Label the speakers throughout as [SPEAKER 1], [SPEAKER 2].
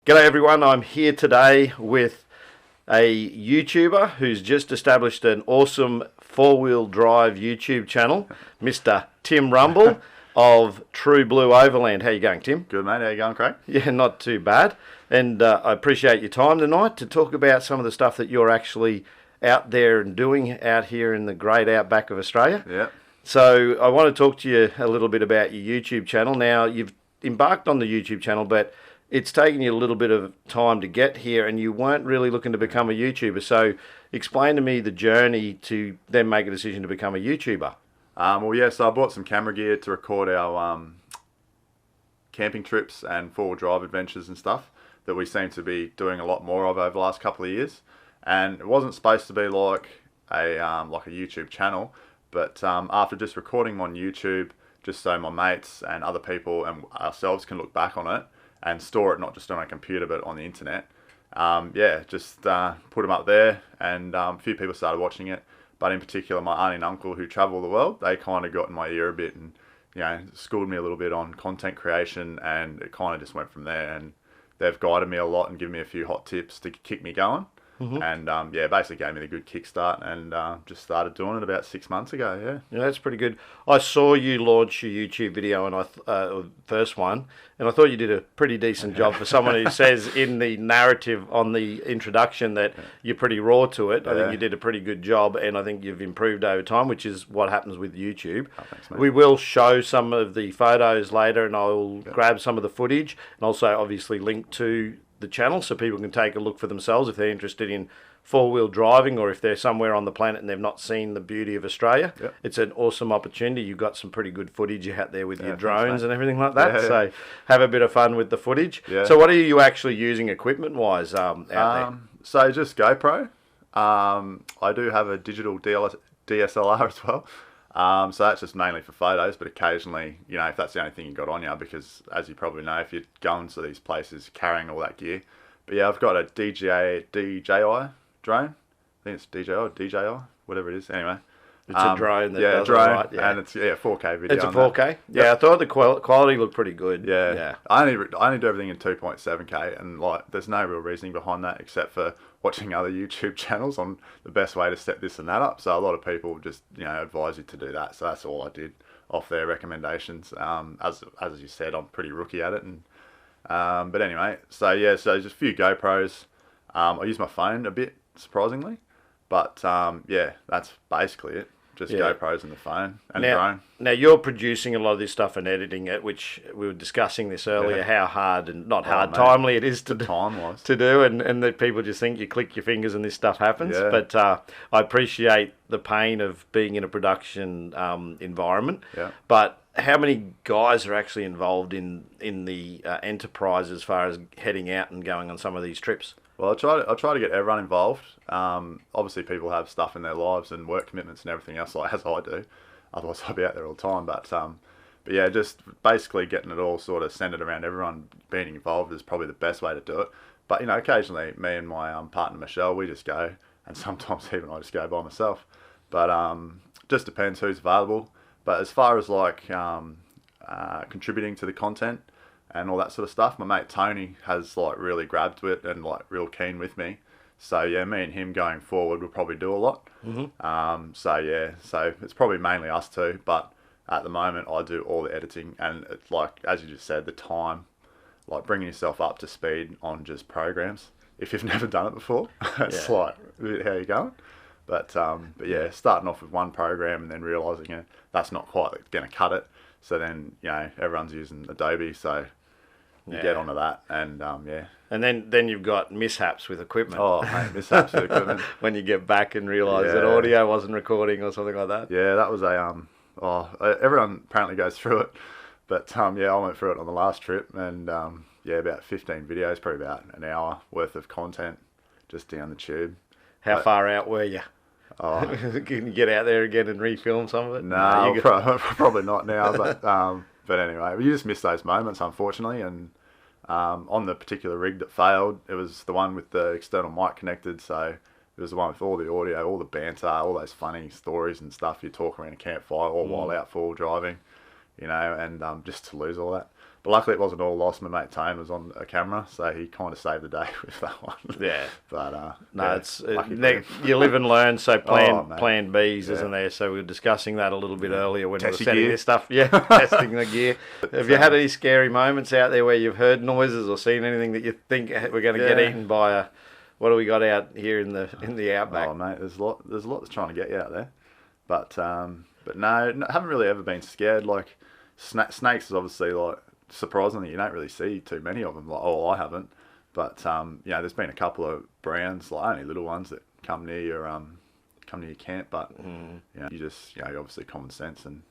[SPEAKER 1] G'day everyone, I'm here today with a YouTuber who's just established an awesome four-wheel drive YouTube channel, Mr. Tim Rumble of Blue Overland. How you going, Tim?
[SPEAKER 2] Good, mate. How you going, Craig?
[SPEAKER 1] Yeah, not too bad. And I appreciate your time tonight to talk about some of the stuff that you're actually out there and doing out here in the great outback of Australia.
[SPEAKER 2] Yeah.
[SPEAKER 1] So I want to talk to you a little bit about your YouTube channel. Now, you've embarked on the YouTube channel, but it's taken you a little bit of time to get here, and you weren't really looking to become a YouTuber. So explain to me the journey to then make a decision to become a YouTuber.
[SPEAKER 2] So I bought some camera gear to record our camping trips and four-wheel drive adventures and stuff that we seem to be doing a lot more of over the last couple of years. And it wasn't supposed to be like a YouTube channel, but after just recording them on YouTube, just so my mates and other people and ourselves can look back on it and store it not just on a computer but on the internet. Put them up there, and a few people started watching it. But in particular, my auntie and uncle who travel the world, they kind of got in my ear a bit and schooled me a little bit on content creation, and it kind of just went from there. And they've guided me a lot and given me a few hot tips to keep me going. Mm-hmm. And basically gave me the good kickstart, and just started doing it about 6 months ago.
[SPEAKER 1] Yeah, that's pretty good. I saw you launch your YouTube video, and first one, and I thought you did a pretty decent job for someone who says in the narrative on the introduction that you're pretty raw to it. I think you did a pretty good job, and I think you've improved over time, which is what happens with YouTube.
[SPEAKER 2] Oh, thanks, mate.
[SPEAKER 1] We will show some of the photos later, and I'll grab some of the footage, and also obviously link to the channel so people can take a look for themselves if they're interested in four-wheel driving, or if they're somewhere on the planet and they've not seen the beauty of Australia. Yep. It's an awesome opportunity. You've got some pretty good footage out there with your drones and everything like that. So have a bit of fun with the footage. Yeah. So what are you actually using equipment-wise out there?
[SPEAKER 2] So just GoPro. I do have a digital DSLR as well. So that's just mainly for photos, but occasionally, if that's the only thing you got on you, because as you probably know, if you're going to these places carrying all that gear. But yeah, I've got a DJI drone. I think it's DJI, whatever it is. Anyway.
[SPEAKER 1] It's a drone that does
[SPEAKER 2] drone,
[SPEAKER 1] right. Yeah,
[SPEAKER 2] and it's 4K video.
[SPEAKER 1] It's a 4K? Yeah, I thought the quality looked pretty good.
[SPEAKER 2] Yeah. I only do everything in 2.7K, and there's no real reasoning behind that except for watching other YouTube channels on the best way to set this and that up. So a lot of people just advise you to do that. So that's all I did off their recommendations. As you said, I'm pretty rookie at it, and but anyway, so just a few GoPros. I use my phone a bit, surprisingly, but that's basically it. Just GoPros and the phone and drone.
[SPEAKER 1] Now you're producing a lot of this stuff and editing it, which we were discussing this earlier. How hard and not hard, timely it is to do, and that people just think you click your fingers and this stuff happens. Yeah. But I appreciate the pain of being in a production environment. Yeah. But how many guys are actually involved in the enterprise as far as heading out and going on some of these trips?
[SPEAKER 2] Well, I try to get everyone involved. Obviously, people have stuff in their lives and work commitments and everything else, as I do. Otherwise, I'd be out there all the time. But yeah, just basically getting it all sort of centered around everyone being involved is probably the best way to do it. But occasionally, me and my partner Michelle, we just go, and sometimes even I just go by myself. But just depends who's available. But as far as contributing to the content and all that sort of stuff, my mate Tony has really grabbed to it and real keen with me. So yeah, me and him going forward will probably do a lot. Mm-hmm. So it's probably mainly us two, but at the moment I do all the editing, and it's as you just said, the time, bringing yourself up to speed on just programs. If you've never done it before, it's how you going. But yeah, starting off with one program and then realising that's not quite going to cut it. So then everyone's using Adobe, so you get onto that, and
[SPEAKER 1] And then you've got mishaps with equipment.
[SPEAKER 2] Oh, mate, mishaps with equipment.
[SPEAKER 1] When you get back and realise that audio wasn't recording or something like that.
[SPEAKER 2] Yeah, that was everyone apparently goes through it, but I went through it on the last trip, and about 15 videos, probably about an hour worth of content just down the tube.
[SPEAKER 1] How far out were you?
[SPEAKER 2] Oh.
[SPEAKER 1] Can you get out there again and refilm some of it?
[SPEAKER 2] No, probably not now. But anyway, you just miss those moments, unfortunately. And on the particular rig that failed, it was the one with the external mic connected. So it was the one with all the audio, all the banter, all those funny stories and stuff you talk around a campfire all while out four-wheel driving, and just to lose all that. But luckily it wasn't all lost. My mate Tone was on a camera, so he kind of saved the day with that one.
[SPEAKER 1] Yeah.
[SPEAKER 2] But
[SPEAKER 1] no,
[SPEAKER 2] yeah,
[SPEAKER 1] it's you live and learn. So plan Bs,
[SPEAKER 2] Yeah.
[SPEAKER 1] isn't there? So we were discussing that a little bit earlier when
[SPEAKER 2] Test
[SPEAKER 1] we were
[SPEAKER 2] your
[SPEAKER 1] setting
[SPEAKER 2] gear.
[SPEAKER 1] this stuff. Yeah, testing the gear. Have you had any scary moments out there where you've heard noises or seen anything that you think we're going to get eaten by a? What do we got out here in the outback?
[SPEAKER 2] Oh mate, there's a lot that's trying to get you out there. But no, haven't really ever been scared. Like snakes is obviously like surprisingly you don't really see too many of them. Like I haven't. But there's been a couple of browns, like only little ones that come near your camp. But you just obviously common sense and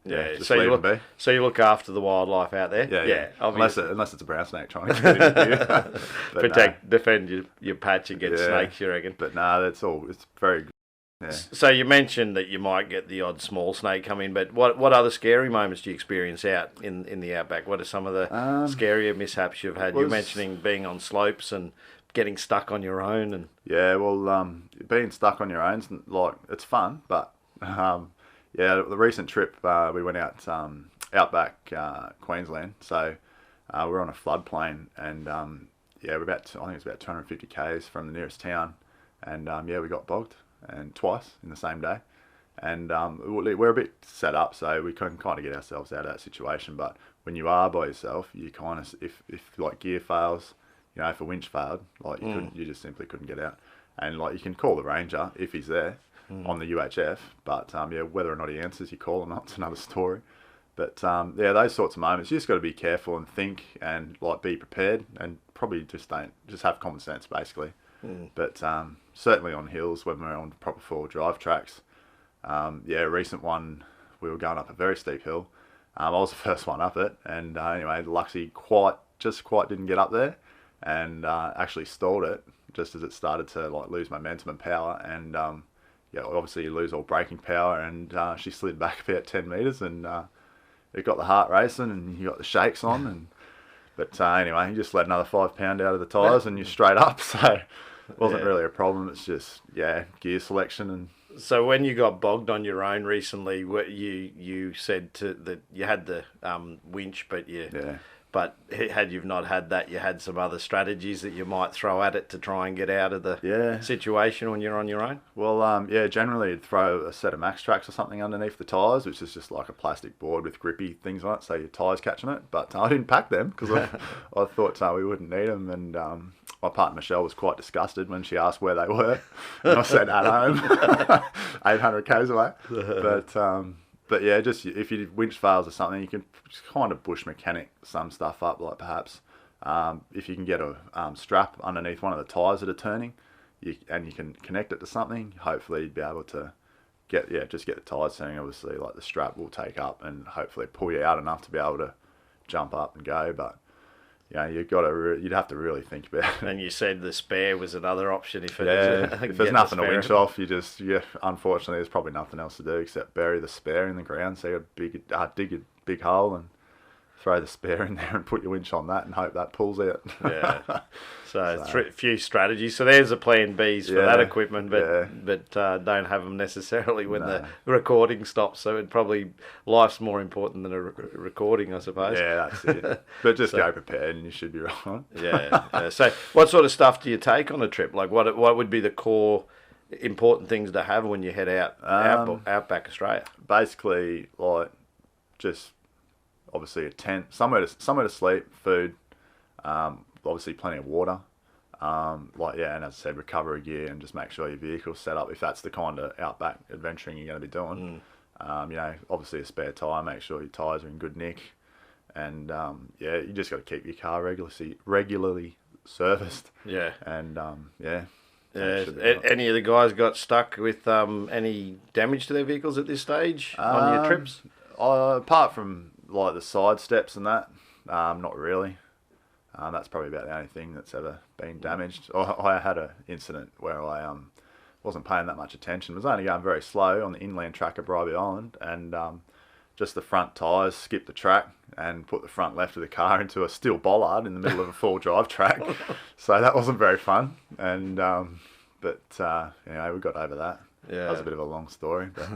[SPEAKER 2] just
[SPEAKER 1] so
[SPEAKER 2] leave them be.
[SPEAKER 1] So you look after the wildlife out there.
[SPEAKER 2] Yeah.
[SPEAKER 1] Obviously.
[SPEAKER 2] Unless it's a brown snake trying to get into you.
[SPEAKER 1] Defend your patch against snakes, you reckon?
[SPEAKER 2] But no, it's very good. Yeah.
[SPEAKER 1] So you mentioned that you might get the odd small snake come in, but what other scary moments do you experience out in the outback? What are some of the scarier mishaps you've had? You're mentioning being on slopes and getting stuck on your own, and
[SPEAKER 2] being stuck on your own, like it's fun, but the recent trip we went out Outback Queensland, so we're on a floodplain, and we're I think it's about 250 k's from the nearest town, and we got bogged. And twice in the same day, and we're a bit set up, so we can kind of get ourselves out of that situation. But when you are by yourself, you kind of if like gear fails, if a winch failed, like you just simply couldn't get out. And like you can call the ranger if he's there on the UHF, but whether or not he answers your call or not, it's another story. But those sorts of moments, you just got to be careful and think and like be prepared, and probably just have common sense basically. But certainly on hills when we're on proper four-wheel drive tracks. A recent one, we were going up a very steep hill. I was the first one up it, and anyway, luckily quite didn't get up there, and actually stalled it just as it started to like lose momentum and power, and obviously you lose all braking power, and she slid back about 10 metres, and it got the heart racing, and you got the shakes on, but anyway, you just let another 5 pound out of the tyres, and you're straight up, so. It wasn't really a problem. It's just gear selection. And
[SPEAKER 1] so when you got bogged on your own recently, you said that you had the winch, but had you not had that, you had some other strategies that you might throw at it to try and get out of the situation when you're on your own.
[SPEAKER 2] Well, generally you'd throw a set of max tracks or something underneath the tyres, which is just like a plastic board with grippy things on it, so your tyres catching it. But I didn't pack them because I thought we wouldn't need them, and my partner Michelle was quite disgusted when she asked where they were, and I said at home, 800 k's away. But just if your winch fails or something, you can just kind of bush mechanic some stuff up, like perhaps if you can get a strap underneath one of the tyres that are turning, and you can connect it to something, hopefully you'd be able to get the tyres turning. Obviously, like the strap will take up and hopefully pull you out enough to be able to jump up and go, but. You'd have to really think about it.
[SPEAKER 1] And you said the spare was another option if
[SPEAKER 2] if there's nothing to winch off, unfortunately there's probably nothing else to do except bury the spare in the ground. So you dig a big hole and throw the spare in there and put your winch on that and hope that pulls out.
[SPEAKER 1] So few strategies. So there's a plan Bs for that equipment, but don't have them necessarily when the recording stops. So life's more important than a recording, I suppose.
[SPEAKER 2] Yeah, that's it. But just go prepared and you should be right.
[SPEAKER 1] So what sort of stuff do you take on a trip? Like what would be the core important things to have when you head outback Australia?
[SPEAKER 2] Basically, like just obviously a tent, somewhere to sleep, food. Obviously plenty of water, and as I said, recovery gear, and just make sure your vehicle's set up if that's the kind of outback adventuring you're going to be doing. Obviously a spare tyre, make sure your tyres are in good nick, and you just got to keep your car regularly serviced. And
[SPEAKER 1] any of the guys got stuck with any damage to their vehicles at this stage on your trips?
[SPEAKER 2] Apart from like the side steps and that, not really. That's probably about the only thing that's ever been damaged. I had an incident where I wasn't paying that much attention. Was only going very slow on the inland track of Bribey Island, and just the front tyres skipped the track and put the front left of the car into a steel bollard in the middle of a full drive track. So that wasn't very fun. And we got over that.
[SPEAKER 1] Yeah.
[SPEAKER 2] That was a bit of a long story. But,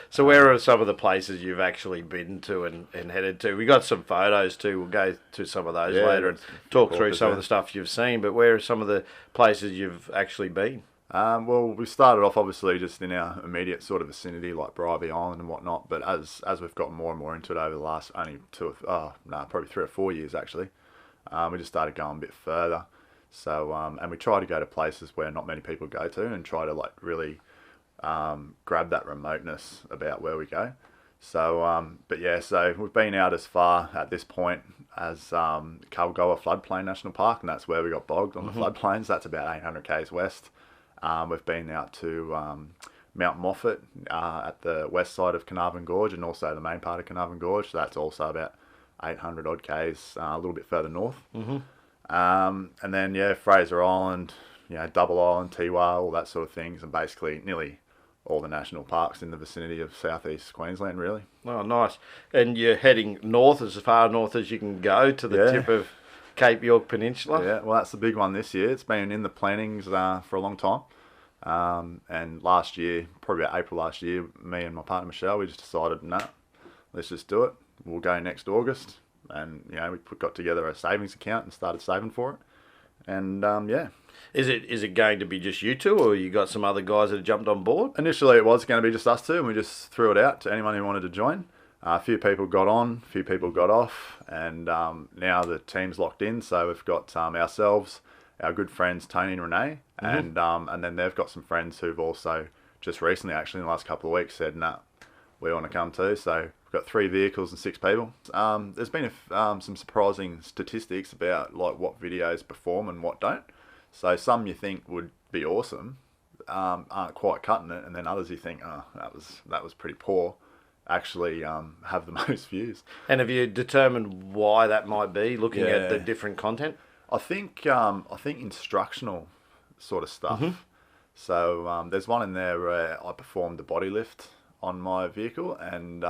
[SPEAKER 1] so where are some of the places you've actually been to and headed to? We got some photos too. We'll go to some of those later and talk through some of the stuff you've seen. But where are some of the places you've actually been?
[SPEAKER 2] Well, we started off obviously just in our immediate sort of vicinity, like Bribie Island and whatnot. But as we've gotten more and more into it over the last probably 3 or 4 years actually, we just started going a bit further. So and we try to go to places where not many people go to, and try to like really grab that remoteness about where we go. So but yeah, so we've been out as far at this point as Kalgoa Floodplain National Park, and that's where we got bogged on the floodplains. That's about 800 k's west. We've been out to Mount Moffat at the west side of Carnarvon Gorge, and also the main part of Carnarvon Gorge. So that's also about 800 odd k's, a little bit further north. And then yeah, Fraser Island, Double Island, Tiwa, all that sort of things, and basically nearly all the national parks in the vicinity of South East Queensland, really.
[SPEAKER 1] Oh, nice. And you're heading north, as far north as you can go, to the tip of Cape York Peninsula?
[SPEAKER 2] Yeah, well, that's the big one this year. It's been in the plannings for a long time. And last year, probably about April last year, me and my partner Michelle, we just decided, let's just do it. We'll go next August. And, we got together a savings account and started saving for it. And,
[SPEAKER 1] Is it going to be just you two, or you got some other guys that have jumped on board?
[SPEAKER 2] Initially, it was going to be just us two, and we just threw it out to anyone who wanted to join. A few people got on, a few people got off, and now the team's locked in. So we've got ourselves, our good friends Tony and Renee, and then they've got some friends who've also just recently, actually in the last couple of weeks, said, we want to come too. So we've got 3 vehicles and 6 people. There's been some surprising statistics about like what videos perform and what don't. So some you think would be awesome, aren't quite cutting it, and then others you think, that was pretty poor, actually have the most views.
[SPEAKER 1] And have you determined why that might be, looking at the different content?
[SPEAKER 2] I think instructional sort of stuff. So there's one in there where I performed the body lift on my vehicle, and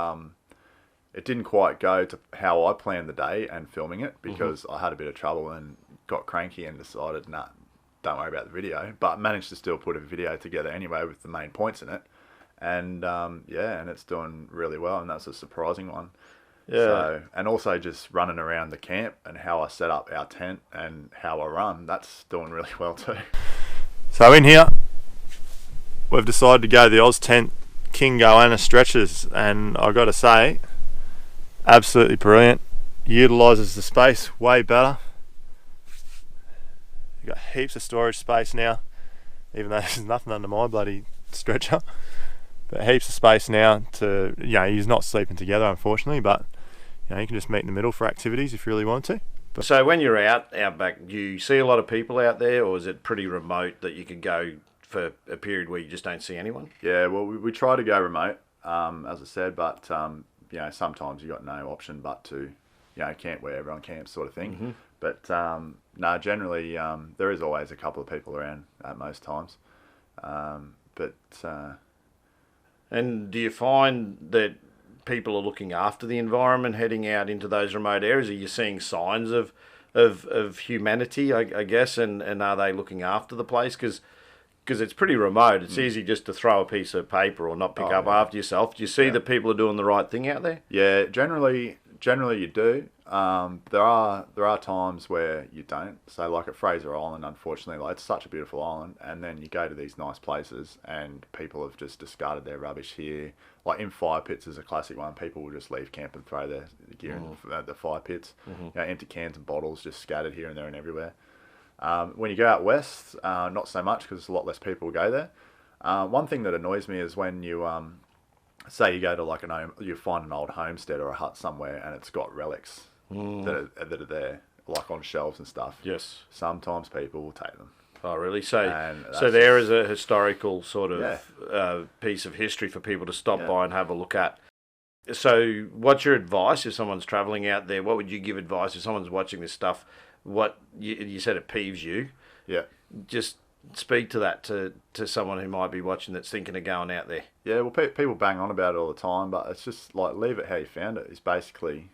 [SPEAKER 2] it didn't quite go to how I planned the day and filming it, because I had a bit of trouble and got cranky and decided, don't worry about the video, but managed to still put a video together anyway with the main points in it. And and it's doing really well, and that's a surprising one. So, and also just running around the camp and how I set up our tent and how I run, that's doing really well too. So in here, we've decided to go the Oz Tent King Goanna stretches, and I got to say, absolutely brilliant. Utilises the space way better. You've got heaps of storage space now, even though there's nothing under my bloody stretcher. But heaps of space now to, he's not sleeping together unfortunately, but you can just meet in the middle for activities if you really want to. But
[SPEAKER 1] so when you're out back, do you see a lot of people out there, or is it pretty remote that you could go for a period where you just don't see anyone? Yeah, well, we try to go remote, as I said, but sometimes you got no option but to camp where everyone camps, sort of thing. But no, generally there is always a couple of people around at most times. And do you find that people are looking after the environment heading out into those remote areas? Are you seeing signs of humanity, I guess, and are they looking after the place? Because it's pretty remote. It's easy just to throw a piece of paper or not pick up after yourself. Do you see that people are doing the right thing out there? Yeah, generally you do. There are times where you don't. So like at Fraser Island, unfortunately, it's such a beautiful island, and then you go to these nice places and people have just discarded their rubbish here. Like in fire pits is a classic one. People will just leave camp and throw their gear in the fire pits. Empty cans and bottles just scattered here and there and everywhere. When you go out west, not so much, because a lot less people go there. One thing that annoys me is when you say you go to you find an old homestead or a hut somewhere and it's got relics that are there, like on shelves and stuff. Yes. Sometimes people will take them. Oh, really? So there is a historical sort of piece of history for people to stop by and have a look at. So what's your advice if someone's travelling out there? What would you give advice if someone's watching this stuff? What you said it peeves you. Yeah. Just speak to that to someone who might be watching that's thinking of going out there. Yeah, well, people bang on about it all the time, but it's just like, leave it how you found it is basically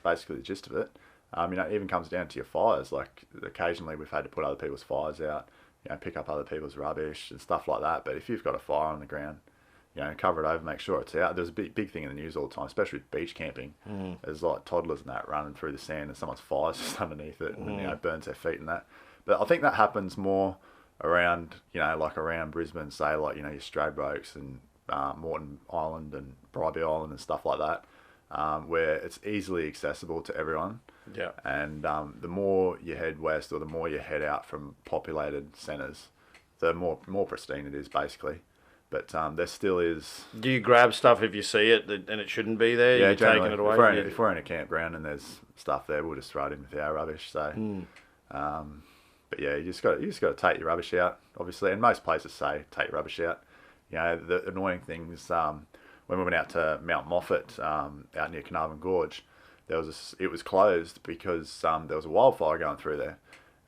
[SPEAKER 1] the gist of it. It even comes down to your fires. Like occasionally we've had to put other people's fires out
[SPEAKER 2] pick up other people's rubbish and stuff like that. But if you've got a fire on the ground, cover it over, make sure it's out. There's a big thing in the news all the time, especially with beach camping. There's like toddlers and that running through the sand, and someone's fire's just underneath it, and burns their feet and that. But I think that happens more around, like around Brisbane, say like your Stradbrokes and Moreton Island and Bribie Island and stuff like that, where it's easily accessible to everyone.
[SPEAKER 1] Yeah.
[SPEAKER 2] And the more you head west, or the more you head out from populated centres, the more pristine it is, basically. But there still is. Do
[SPEAKER 1] you grab stuff if you see it and it shouldn't be there?
[SPEAKER 2] Yeah,
[SPEAKER 1] you're taking it away.
[SPEAKER 2] If we're in a campground and there's stuff there, we'll just throw it in with our rubbish. So, but yeah, you just got to take your rubbish out, obviously. And most places say take your rubbish out. The annoying things when we went out to Mount Moffat, out near Carnarvon Gorge, it was closed because there was a wildfire going through there,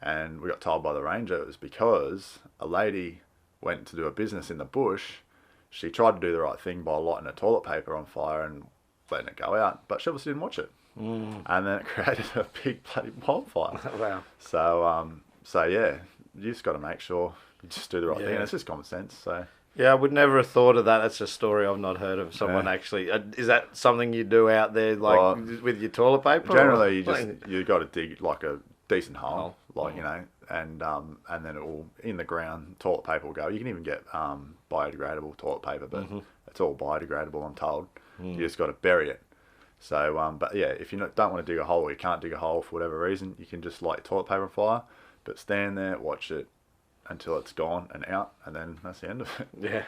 [SPEAKER 2] and we got told by the ranger it was because a lady went to do a business in the bush. She tried to do the right thing by lighting her toilet paper on fire and letting it go out, but she obviously didn't watch it, and then it created a big bloody wildfire.
[SPEAKER 1] Wow.
[SPEAKER 2] So yeah, you just got to make sure you just do the right thing. And it's just common sense. So.
[SPEAKER 1] Yeah, I would never have thought of that. That's a story I've not heard of someone actually. Is that something you do out there, like with your toilet paper?
[SPEAKER 2] Generally, you got to dig like a decent hole, and then it will, in the ground, toilet paper will go. You can even get biodegradable toilet paper, but it's all biodegradable, I'm told. You just got to bury it. So, but yeah, if you don't want to dig a hole, or you can't dig a hole for whatever reason, you can just light your toilet paper on fire, but stand there, watch it until it's gone and out, and then that's the end of it.
[SPEAKER 1] Yeah,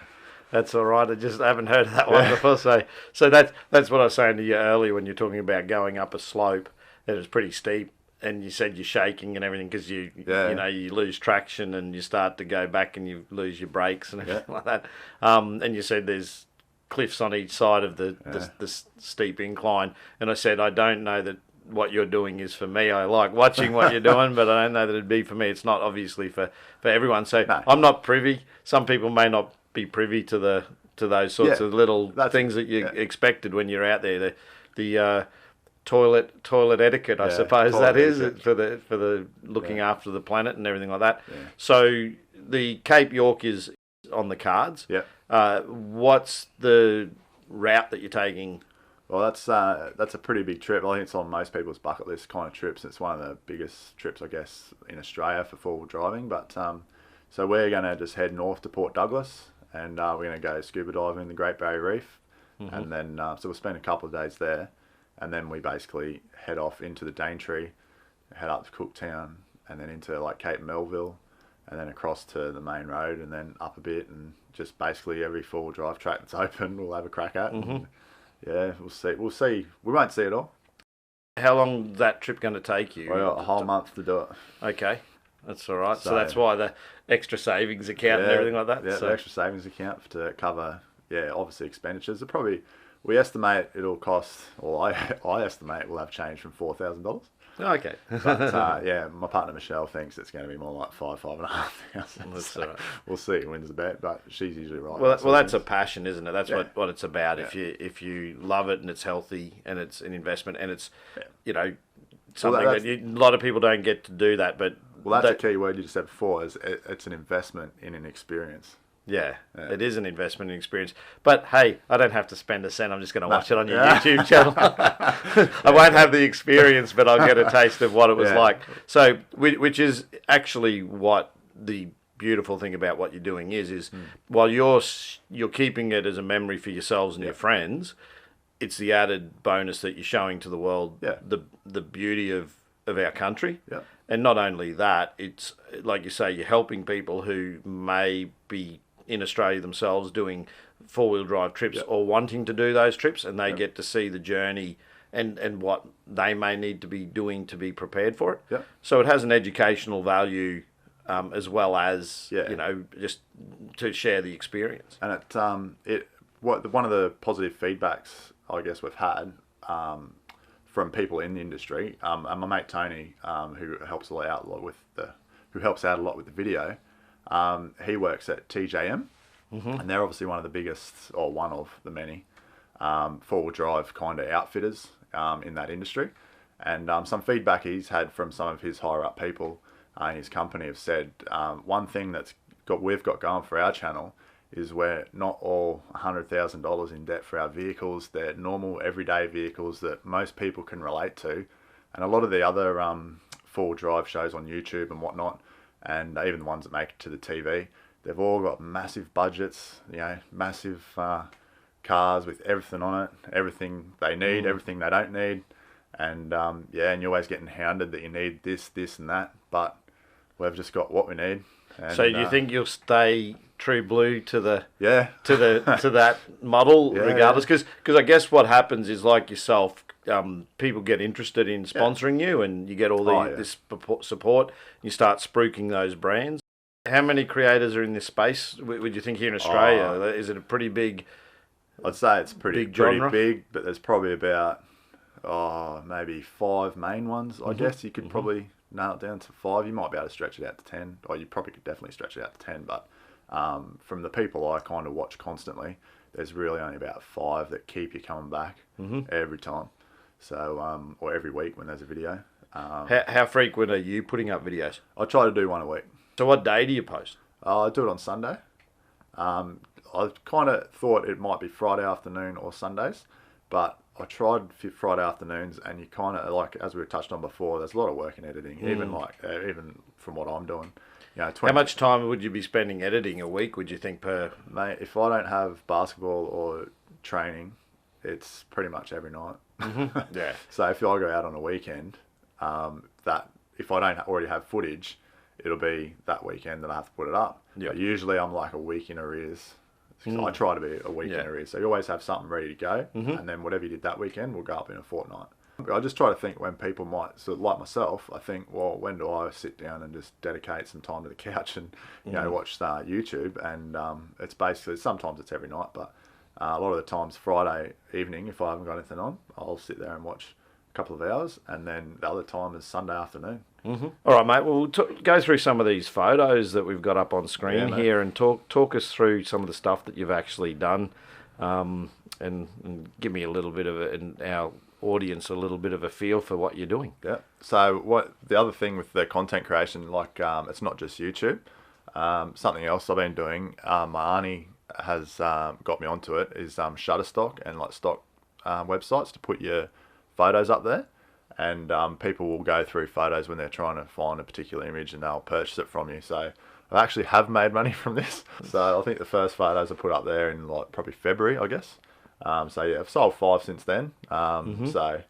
[SPEAKER 1] that's all right. I just haven't heard of that one before. So that's what I was saying to you earlier when you're talking about going up a slope that is pretty steep, and you said you're shaking and everything because you lose traction and you start to go back and you lose your brakes and everything like that. And you said there's cliffs on each side of the steep incline, and I said I don't know that what you're doing is for me. I like watching what you're doing, but I don't know that it'd be for me. It's not obviously for everyone. So no. I'm not privy. Some people may not be privy to those sorts of little things that you expected when you're out there. The toilet etiquette, I suppose that is for the looking after the planet and everything like that. Yeah. So the Cape York is on the cards.
[SPEAKER 2] Yeah.
[SPEAKER 1] What's the route that you're taking?
[SPEAKER 2] Well, that's a pretty big trip. I think it's on most people's bucket list kind of trips. It's one of the biggest trips, I guess, in Australia for four-wheel driving. But so we're going to just head north to Port Douglas, and we're going to go scuba diving in the Great Barrier Reef, and then so we'll spend a couple of days there, and then we basically head off into the Daintree, head up to Cooktown, and then into like Cape Melville, and then across to the main road, and then up a bit, and just basically every four-wheel drive track that's open, we'll have a crack at. And, yeah, we'll see. We won't see it all.
[SPEAKER 1] How long is that trip going to take you?
[SPEAKER 2] We've got a whole month to do it.
[SPEAKER 1] Okay, that's all right. So that's why the extra savings account and everything like that.
[SPEAKER 2] Yeah, the extra savings account to cover, obviously expenditures. We estimate it'll cost, or I estimate we'll have changed from $4,000.
[SPEAKER 1] Oh, okay.
[SPEAKER 2] But my partner Michelle thinks it's going to be more like $5,500.
[SPEAKER 1] So
[SPEAKER 2] we'll see who wins the bet, but she's usually right.
[SPEAKER 1] Well, that's a passion, isn't it? That's what it's about. Yeah. If you love it and it's healthy and it's an investment and it's something that a lot of people don't get to do that. But
[SPEAKER 2] that's a key word you just said before. Is it's an investment in an experience.
[SPEAKER 1] Yeah, it is an investment in experience. But hey, I don't have to spend a cent. I'm just going to watch it on your YouTube channel. I won't have the experience, but I'll get a taste of what it was like. So, which is actually what the beautiful thing about what you're doing is while you're keeping it as a memory for yourselves and your friends, it's the added bonus that you're showing to the world the beauty of our country. Yeah. And not only that, it's like you say, you're helping people who may be in Australia themselves doing four-wheel drive trips or wanting to do those trips, and they get to see the journey and what they may need to be doing to be prepared for it. Yep. So it has an educational value as well as just to share the experience.
[SPEAKER 2] And one of the positive feedbacks I guess we've had from people in the industry, and my mate Tony, who helps out a lot with the video. He works at TJM, and they're obviously one of the biggest, or one of the many, four-wheel drive kind of outfitters in that industry. And some feedback he's had from some of his higher-up people and his company have said one thing we've got going for our channel is we're not all $100,000 in debt for our vehicles. They're normal, everyday vehicles that most people can relate to. And a lot of the other full drive shows on YouTube and whatnot, and even the ones that make it to the TV, they've all got massive budgets, massive cars with everything on it, everything they need, everything they don't need. And and you're always getting hounded that you need this, and that. But we've just got what we need. And,
[SPEAKER 1] so you think you'll stay true blue to the to that model regardless? Because I guess what happens is, like yourself, people get interested in sponsoring you, and you get all this support. You start spruiking those brands. How many creators are in this space? Would you think here in Australia? Is it a pretty big?
[SPEAKER 2] I'd say it's pretty
[SPEAKER 1] genre?
[SPEAKER 2] big, but there's probably about maybe 5 main ones. I guess you could probably nail it down to 5. You might be able to stretch it out to 10, or you probably could definitely stretch it out to 10. But from the people I kind of watch constantly, there's really only about 5 that keep you coming back every time. So or every week when there's a video.
[SPEAKER 1] How frequent are you putting up videos?
[SPEAKER 2] I try to do one a week.
[SPEAKER 1] So what day do you post?
[SPEAKER 2] I do it on Sunday. I kind of thought it might be Friday afternoon or Sundays, but I tried Friday afternoons, and you kind of, like, as we touched on before, there's a lot of work in editing, even from what I'm doing. How
[SPEAKER 1] much time would you be spending editing a week, would you think, per?
[SPEAKER 2] Mate, if I don't have basketball or training, it's pretty much every night.
[SPEAKER 1] Yeah.
[SPEAKER 2] So if I go out on a weekend, that if I don't already have footage, it'll be that weekend that I have to put it up.
[SPEAKER 1] Yep.
[SPEAKER 2] But usually I'm like a week in arrears. I try to be a week in arrears. So you always have something ready to go, and then whatever you did that weekend will go up in a fortnight. I just try to think when people might, so like myself, I think, well, when do I sit down and just dedicate some time to the couch and watch YouTube? And it's basically, sometimes it's every night, but a lot of the times Friday evening, if I haven't got anything on, I'll sit there and watch a couple of hours, and then the other time is Sunday afternoon.
[SPEAKER 1] All right, mate. Well, we'll go through some of these photos that we've got up on screen here, and talk us through some of the stuff that you've actually done, and give me a little bit of and our audience a little bit of a feel for what you're doing.
[SPEAKER 2] Yeah. So what the other thing with the content creation, like it's not just YouTube. Something else I've been doing, my auntie has got me onto it, is Shutterstock and like stock websites to put your photos up there. And people will go through photos when they're trying to find a particular image, and they'll purchase it from you. So I actually have made money from this. So I think the first photos I put up there in like probably February, I guess. So yeah, I've sold 5 since then. So,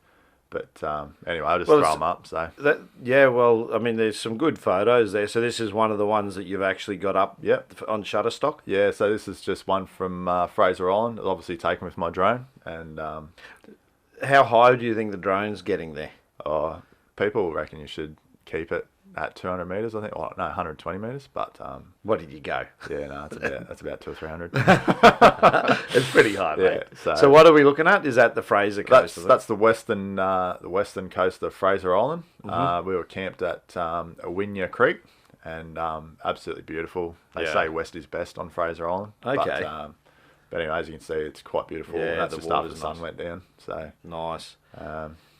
[SPEAKER 2] but anyway, I'll just throw them up. So
[SPEAKER 1] well, I mean, there's some good photos there. So this is one of the ones that you've actually got up on Shutterstock?
[SPEAKER 2] Yeah, so this is just one from Fraser Island, obviously taken with my drone. And
[SPEAKER 1] how high do you think the drone's getting there?
[SPEAKER 2] People reckon you should keep it at 200 meters. I think, 120 meters. But
[SPEAKER 1] what did you go?
[SPEAKER 2] Yeah, no, that's about 200 or 300.
[SPEAKER 1] It's pretty high,
[SPEAKER 2] yeah,
[SPEAKER 1] mate. So what are we looking at? Is that the Fraser coast?
[SPEAKER 2] That's the western coast of Fraser Island. We were camped at Awinya Creek, and absolutely beautiful. They say west is best on Fraser Island.
[SPEAKER 1] Okay.
[SPEAKER 2] But anyway, as you can see, it's quite beautiful.
[SPEAKER 1] Yeah,
[SPEAKER 2] that's just after the sun went down. So
[SPEAKER 1] nice.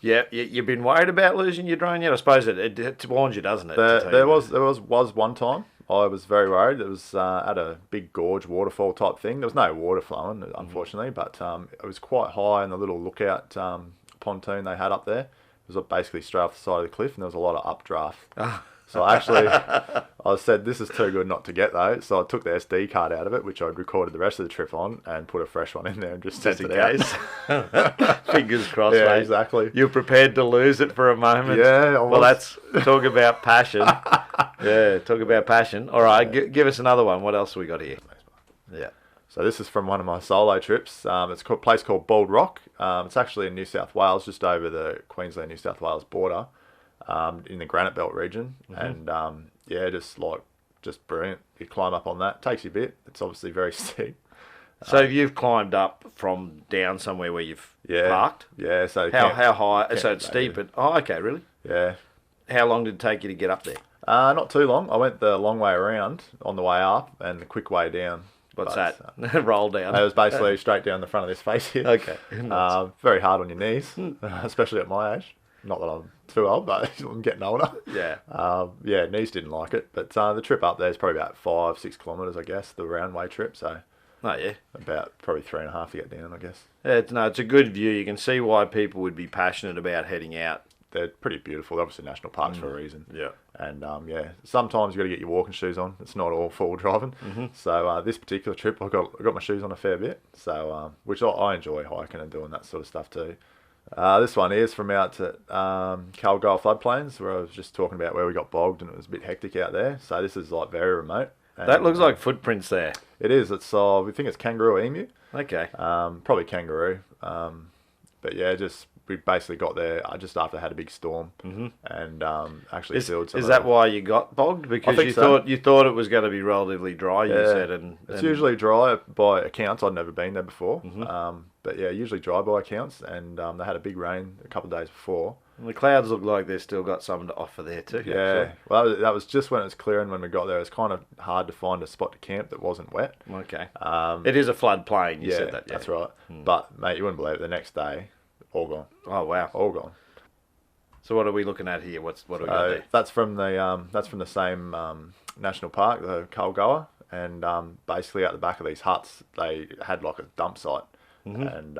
[SPEAKER 1] You've been worried about losing your drone yet? I suppose it warns you, doesn't it?
[SPEAKER 2] There was one time I was very worried. It was at a big gorge waterfall type thing. There was no water flowing, unfortunately, but it was quite high in the little lookout pontoon they had up there. It was basically straight off the side of the cliff, and there was a lot of updraft. So actually, I said, this is too good not to get though. So I took the SD card out of it, which I'd recorded the rest of the trip on, and put a fresh one in there and just sent it out.
[SPEAKER 1] Fingers crossed,
[SPEAKER 2] yeah,
[SPEAKER 1] mate.
[SPEAKER 2] Exactly.
[SPEAKER 1] You're prepared to lose it for a moment.
[SPEAKER 2] Yeah.
[SPEAKER 1] Well, that's talk about passion. Yeah, talk about passion. All right, give us another one. What else have we got here? Yeah.
[SPEAKER 2] So this is from one of my solo trips. It's a place called Bald Rock. It's actually in New South Wales, just over the Queensland-New South Wales border. In the Granite Belt region, and just brilliant. You climb up on that, takes you a bit. It's obviously very steep.
[SPEAKER 1] So you've climbed up from down somewhere where you've parked?
[SPEAKER 2] Yeah. So
[SPEAKER 1] how high? So it's steep. Okay, really?
[SPEAKER 2] Yeah.
[SPEAKER 1] How long did it take you to get up there?
[SPEAKER 2] Not too long. I went the long way around on the way up and the quick way down.
[SPEAKER 1] What's that? Roll down.
[SPEAKER 2] It was basically straight down the front of this face here.
[SPEAKER 1] Okay.
[SPEAKER 2] Very hard on your knees, especially at my age. Not that I'm too old, but I'm getting older.
[SPEAKER 1] Yeah.
[SPEAKER 2] Yeah, Nice didn't like it. But the trip up there is probably about 5-6 kilometres, I guess, the round way trip. So
[SPEAKER 1] Oh, yeah.
[SPEAKER 2] about probably 3.5 to get down, I guess.
[SPEAKER 1] Yeah, it's a good view. You can see why people would be passionate about heading out.
[SPEAKER 2] They're pretty beautiful. They're obviously national parks for a reason.
[SPEAKER 1] Yeah.
[SPEAKER 2] And yeah, sometimes you got to get your walking shoes on. It's not all full driving. So this particular trip, I got my shoes on a fair bit. So which I enjoy hiking and doing that sort of stuff too. This one is from out at Calgary floodplains, where I was just talking about where we got bogged and it was a bit hectic out there. So this is like very remote. And,
[SPEAKER 1] That looks like footprints there.
[SPEAKER 2] it is. It's we think it's kangaroo or emu.
[SPEAKER 1] Okay.
[SPEAKER 2] Probably kangaroo. But yeah, we basically got there just after I had a big storm, and actually filled some.
[SPEAKER 1] Is that why you got bogged? Because you thought it was going to be relatively dry. You said, and
[SPEAKER 2] it's usually dry by accounts. I'd never been there before, but yeah, usually dry by accounts. And they had a big rain a couple of days before.
[SPEAKER 1] the clouds look like they've still got something to offer there too.
[SPEAKER 2] Yeah,
[SPEAKER 1] actually.
[SPEAKER 2] well, that was just when it was clearing. When we got there, it was kind of hard to find a spot to camp that wasn't wet.
[SPEAKER 1] Okay. It is a floodplain. You said that. Yeah,
[SPEAKER 2] that's right. But mate, you wouldn't believe it. The next day, all gone.
[SPEAKER 1] Oh wow.
[SPEAKER 2] All gone.
[SPEAKER 1] So what are we looking at here? What do we got there?
[SPEAKER 2] That's from the same national park, the Kalgoa, and basically out the back of these huts they had like a dump site, and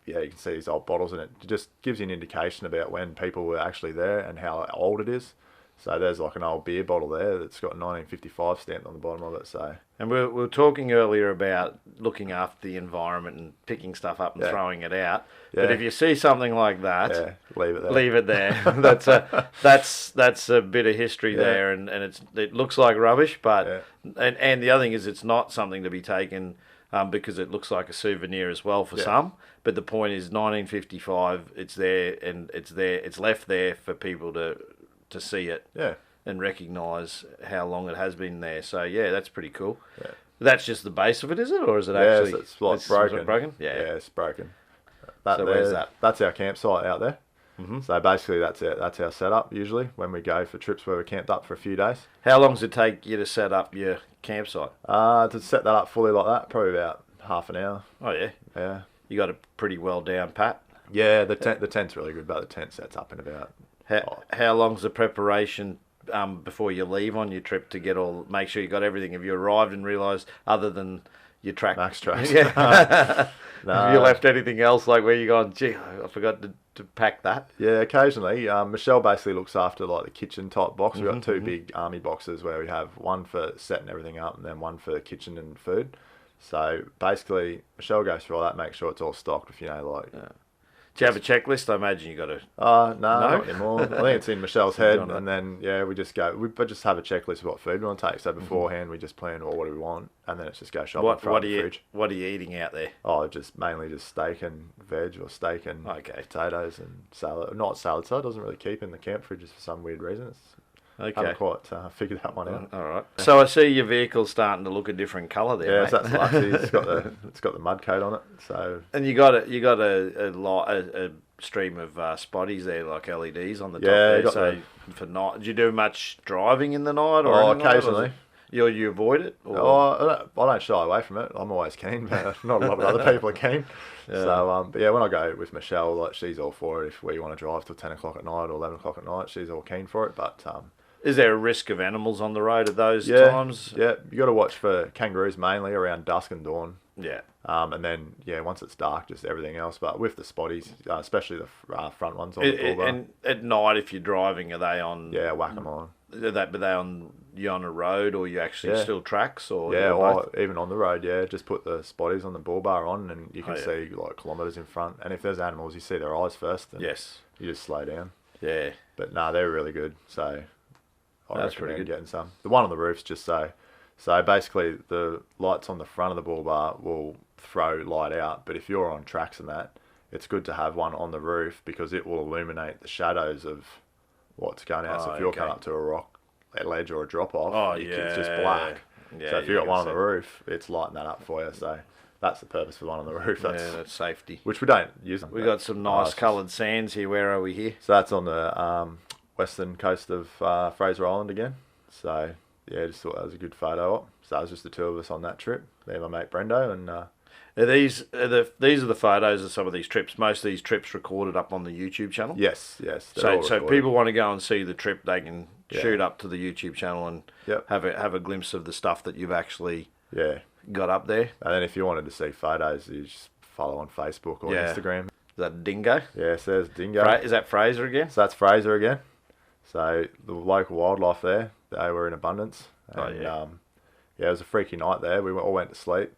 [SPEAKER 2] yeah, you can see these old bottles, and it just gives you an indication about when people were actually there and how old it is. So there's like an old beer bottle there that's got 1955 stamped on the bottom of it. So.
[SPEAKER 1] And we were talking earlier about looking after the environment and picking stuff up and throwing it out.
[SPEAKER 2] Yeah.
[SPEAKER 1] But if you see something like that,
[SPEAKER 2] leave it there.
[SPEAKER 1] Leave it there. that's a bit of history there, and it looks like rubbish, but and the other thing is it's not something to be taken because it looks like a souvenir as well for some. But the point is 1955. It's there, and it's left there for people to see it.
[SPEAKER 2] Yeah.
[SPEAKER 1] And recognise how long it has been there. So yeah, that's pretty cool.
[SPEAKER 2] Yeah.
[SPEAKER 1] That's just the base of it, is it, or is it actually?
[SPEAKER 2] It's like broken.
[SPEAKER 1] Broken.
[SPEAKER 2] Yeah, it's broken.
[SPEAKER 1] So where's that?
[SPEAKER 2] That's our campsite out there. So basically, that's it. That's our setup usually when we go for trips where we're camped up for a few days.
[SPEAKER 1] How long does it take you to set up your campsite?
[SPEAKER 2] To set that up fully like that, probably about half an hour.
[SPEAKER 1] Oh yeah.
[SPEAKER 2] Yeah.
[SPEAKER 1] You got it pretty well down pat.
[SPEAKER 2] Yeah, the tent's really good, but the tent sets up in about.
[SPEAKER 1] How long's the preparation before you leave on your trip to make sure you got everything? Have you arrived and realised other than your track?
[SPEAKER 2] Max tracks.
[SPEAKER 1] Yeah.
[SPEAKER 2] No.
[SPEAKER 1] Have you left anything else, like where you gone, gee, I forgot to pack that?
[SPEAKER 2] Yeah, occasionally. Michelle basically looks after like the kitchen type box. We've got two big army boxes where we have one for setting everything up and then one for kitchen and food. So basically, Michelle goes through all that, make sure it's all stocked with, like...
[SPEAKER 1] Do you have a checklist? I imagine you got to...
[SPEAKER 2] No, not anymore. I think it's in Michelle's head, and then, we just go... We just have a checklist of what food we want to take. So beforehand, we just plan, what do we want? And then it's just go shopping from the fridge.
[SPEAKER 1] What are you eating out there?
[SPEAKER 2] Oh, mainly just steak and veg, or steak and potatoes and salad. Not salad, so it doesn't really keep in the camp fridges for some weird reason. I haven't quite figured that one out.
[SPEAKER 1] All right. So I see your vehicle's starting to look a different colour there.
[SPEAKER 2] Yeah,
[SPEAKER 1] mate.
[SPEAKER 2] so that's lucky. It's got the mud coat on it. So.
[SPEAKER 1] And you got a stream of spotties there, like LEDs on the top there. So for night, do you do much driving in the night, or
[SPEAKER 2] occasionally?
[SPEAKER 1] You avoid it? Or?
[SPEAKER 2] I don't shy away from it. I'm always keen, but not a lot of other people are keen. Yeah. So, but yeah, when I go with Michelle, like she's all for it. If we want to drive till 10 o'clock at night or 11 o'clock at night, she's all keen for it. But
[SPEAKER 1] is there a risk of animals on the road at those times?
[SPEAKER 2] Yeah, you got to watch for kangaroos mainly around dusk and dawn.
[SPEAKER 1] Yeah.
[SPEAKER 2] And then once it's dark, just everything else. But with the spotties, especially the front ones on the bullbar.
[SPEAKER 1] And at night, if you're driving, are they on?
[SPEAKER 2] Yeah, whack them on.
[SPEAKER 1] Are they on a road, or you actually still tracks, or
[SPEAKER 2] or even on the road? Yeah, just put the spotties on the bull bar on, and you can see like kilometres in front. And if there's animals, you see their eyes first. And you just slow down.
[SPEAKER 1] Yeah.
[SPEAKER 2] But no, they're really good. So
[SPEAKER 1] that's pretty good.
[SPEAKER 2] Getting some. The one on the roof's just so basically the lights on the front of the bull bar will throw light out. But if you're on tracks and that, it's good to have one on the roof because it will illuminate the shadows of what's going out. So if you're coming up to a rock, a ledge or a drop off, it's just black. Yeah, so if you've got one on the roof, it's lighting that up for you. So that's the purpose for one on the roof.
[SPEAKER 1] That's safety.
[SPEAKER 2] Which we don't use.
[SPEAKER 1] We got some nice coloured sands here. Where are we here?
[SPEAKER 2] So that's on the western coast of Fraser Island again. So yeah, just thought that was a good photo op. So that was just the two of us on that trip. Me and my mate Brendo, and
[SPEAKER 1] These are the photos of some of these trips. Most of these trips recorded up on the YouTube channel.
[SPEAKER 2] Yes.
[SPEAKER 1] So people want to go and see the trip, they can
[SPEAKER 2] Yeah.
[SPEAKER 1] shoot up to the YouTube channel and
[SPEAKER 2] Yep.
[SPEAKER 1] have a glimpse of the stuff that you've actually
[SPEAKER 2] Yeah.
[SPEAKER 1] got up there.
[SPEAKER 2] And then if you wanted to see photos, you just follow on Facebook or
[SPEAKER 1] Yeah.
[SPEAKER 2] Instagram.
[SPEAKER 1] Is that Dingo?
[SPEAKER 2] Yes, there's Dingo.
[SPEAKER 1] Is that Fraser again?
[SPEAKER 2] So that's Fraser again. So the local wildlife there, they were in abundance.
[SPEAKER 1] Oh,
[SPEAKER 2] And,
[SPEAKER 1] yeah.
[SPEAKER 2] yeah, it was a freaky night there. We all went to sleep.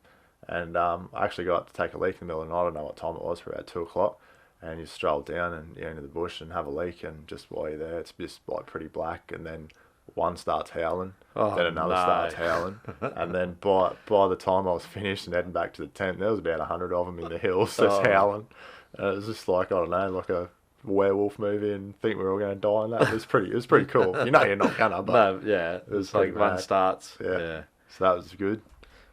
[SPEAKER 2] And I actually got to take a leak in the middle of the night. I don't know what time it was, for about 2 o'clock. And you stroll down and into the bush and have a leak. And just while you're there, it's just like pretty black. And then one starts howling.
[SPEAKER 1] Oh,
[SPEAKER 2] Then another
[SPEAKER 1] no.
[SPEAKER 2] starts howling. And then by the time I was finished and heading back to the tent, there was about 100 of them in the hills just howling. And it was just like, I don't know, like a werewolf movie, and think we were all going to die. And that it was pretty cool. You know you're not gonna, but
[SPEAKER 1] No, yeah.
[SPEAKER 2] it was
[SPEAKER 1] It's like
[SPEAKER 2] pretty
[SPEAKER 1] one
[SPEAKER 2] mad.
[SPEAKER 1] starts.
[SPEAKER 2] Yeah. So that was good.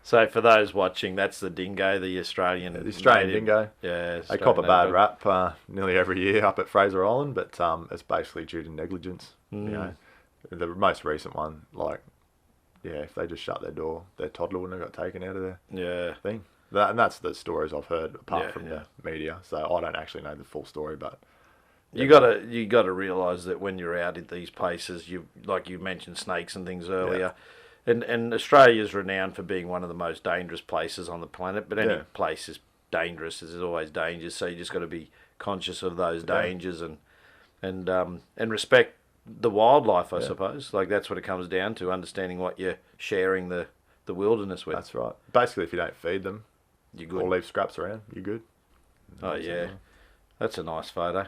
[SPEAKER 1] So for those watching, that's the dingo, the Australian.
[SPEAKER 2] The Australian
[SPEAKER 1] native-
[SPEAKER 2] dingo.
[SPEAKER 1] Yeah.
[SPEAKER 2] They cop a bad
[SPEAKER 1] native.
[SPEAKER 2] rap nearly every year up at Fraser Island, but it's basically due to negligence. You know, the most recent one, like, yeah, if they just shut their door, their toddler wouldn't have got taken out of their
[SPEAKER 1] Yeah.
[SPEAKER 2] thing. And that's the stories I've heard, apart
[SPEAKER 1] Yeah,
[SPEAKER 2] from
[SPEAKER 1] yeah.
[SPEAKER 2] the media. So I don't actually know the full story, but
[SPEAKER 1] You gotta realise that when you're out at these places, like you mentioned snakes and things earlier, and Australia's renowned for being one of the most dangerous places on the planet. But any
[SPEAKER 2] Yeah.
[SPEAKER 1] place is dangerous. There's always dangers, so you just got to be conscious of those dangers and respect the wildlife, I suppose. Like that's what it comes down to: understanding what you're sharing the wilderness with.
[SPEAKER 2] that's right. Basically, if you don't feed them
[SPEAKER 1] You're good.
[SPEAKER 2] or leave scraps around, you're good.
[SPEAKER 1] Oh yeah, that's a nice photo.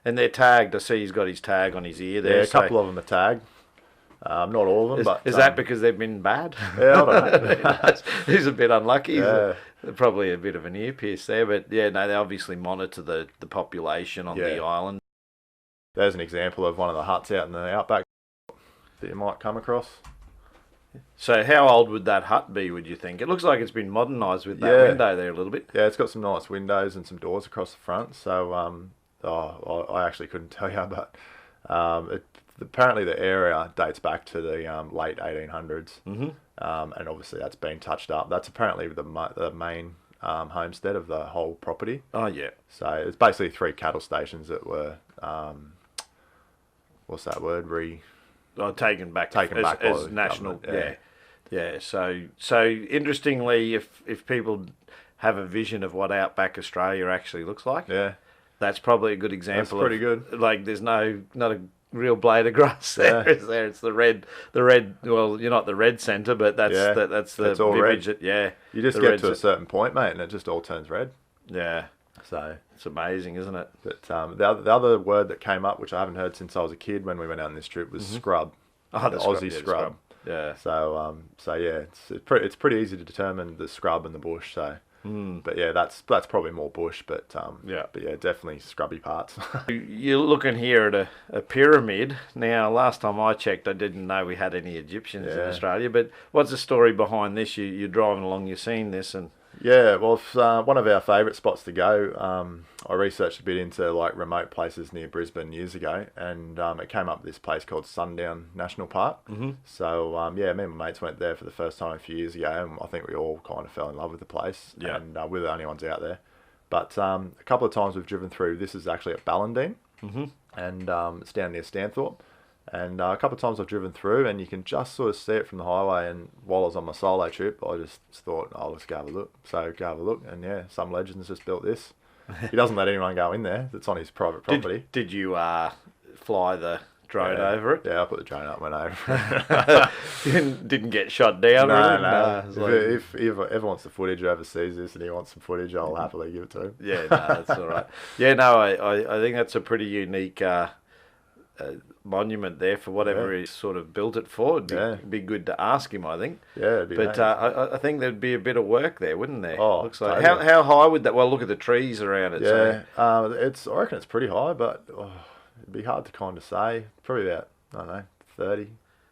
[SPEAKER 1] And they're tagged. I see he's got his tag on his ear there.
[SPEAKER 2] Yeah, a couple of them are tagged. Not all of them, but
[SPEAKER 1] Is that because they've been bad?
[SPEAKER 2] yeah, I don't know.
[SPEAKER 1] He's a bit unlucky.
[SPEAKER 2] Yeah.
[SPEAKER 1] Probably a bit of an ear pierce there, but yeah, no, they obviously monitor the population on the
[SPEAKER 2] Yeah.
[SPEAKER 1] island.
[SPEAKER 2] There's an example of one of the huts out in the Outback that you might come across.
[SPEAKER 1] So how old would that hut be, would you think? It looks like it's been modernised with that
[SPEAKER 2] Yeah.
[SPEAKER 1] window there a little bit.
[SPEAKER 2] Yeah, it's got some nice windows and some doors across the front. So, I actually couldn't tell you, but apparently the area dates back to the late 1800s.
[SPEAKER 1] Mm-hmm.
[SPEAKER 2] And obviously that's been touched up. That's apparently the main homestead of the whole property.
[SPEAKER 1] Oh, yeah.
[SPEAKER 2] So it's basically 3 cattle stations that were, what's that word?
[SPEAKER 1] Taken back
[SPEAKER 2] Taken
[SPEAKER 1] as,
[SPEAKER 2] back by
[SPEAKER 1] as
[SPEAKER 2] the
[SPEAKER 1] national.
[SPEAKER 2] government,
[SPEAKER 1] Yeah. So interestingly, if people have a vision of what Outback Australia actually looks like,
[SPEAKER 2] Yeah.
[SPEAKER 1] that's probably a good example.
[SPEAKER 2] pretty
[SPEAKER 1] of,
[SPEAKER 2] good.
[SPEAKER 1] Like, there's not a real blade of grass there,
[SPEAKER 2] Yeah.
[SPEAKER 1] is there? It's the red. Well, you're not the red centre, but that's
[SPEAKER 2] Yeah.
[SPEAKER 1] that's the
[SPEAKER 2] It's all
[SPEAKER 1] image.
[SPEAKER 2] red.
[SPEAKER 1] Yeah,
[SPEAKER 2] You just
[SPEAKER 1] the
[SPEAKER 2] get
[SPEAKER 1] red
[SPEAKER 2] to a
[SPEAKER 1] ce-
[SPEAKER 2] certain point, mate, and it just all turns red.
[SPEAKER 1] Yeah,
[SPEAKER 2] So,
[SPEAKER 1] it's amazing, isn't it?
[SPEAKER 2] but the other word that came up, which I haven't heard since I was a kid when we went out on this trip, was scrub.
[SPEAKER 1] Oh,
[SPEAKER 2] the
[SPEAKER 1] scrub,
[SPEAKER 2] Aussie
[SPEAKER 1] yeah,
[SPEAKER 2] scrub.
[SPEAKER 1] Yeah.
[SPEAKER 2] So yeah, it's pretty easy to determine the scrub and the bush. So, but yeah, that's probably more bush, but
[SPEAKER 1] Yeah.
[SPEAKER 2] but yeah, definitely scrubby parts.
[SPEAKER 1] You're looking here at a pyramid. Now, last time I checked, I didn't know we had any Egyptians in
[SPEAKER 2] Yeah.
[SPEAKER 1] Australia. But what's the story behind this? You're driving along, you're seeing this, and
[SPEAKER 2] Yeah, well, it's one of our favourite spots to go. I researched a bit into like remote places near Brisbane years ago, and it came up with this place called Sundown National Park. Mm-hmm. So yeah, me and my mates went there for the first time a few years ago, and I think we all kind of fell in love with the place.
[SPEAKER 1] Yeah.
[SPEAKER 2] And we're the only ones out there. But a couple of times we've driven through. This is actually at Ballindine, and it's down near Stanthorpe. And a couple of times I've driven through, and you can just sort of see it from the highway. And while I was on my solo trip, I just thought, oh, let's go have a look. So go have a look, and yeah, some legend's just built this. He doesn't let anyone go in there. It's on his private property.
[SPEAKER 1] did you fly the drone over it?
[SPEAKER 2] Yeah, I put the drone up, went over.
[SPEAKER 1] Didn't get shot down or
[SPEAKER 2] No,
[SPEAKER 1] anything?
[SPEAKER 2] no.
[SPEAKER 1] It's like-
[SPEAKER 2] If he ever wants the footage, whoever sees this and he wants some footage, I'll happily give it to him.
[SPEAKER 1] Yeah, no, that's all right. Yeah, no, I think that's a pretty unique monument there for whatever he sort of built it for. It'd be good to ask him, I think.
[SPEAKER 2] Yeah, it'd be
[SPEAKER 1] But
[SPEAKER 2] nice.
[SPEAKER 1] I think there'd be a bit of work there, wouldn't there?
[SPEAKER 2] Oh,
[SPEAKER 1] Looks like
[SPEAKER 2] totally.
[SPEAKER 1] how high would that? Well, look at the trees around it.
[SPEAKER 2] Yeah,
[SPEAKER 1] So,
[SPEAKER 2] I reckon it's pretty high, but it'd be hard to kind of say. Probably about, I don't know, 30,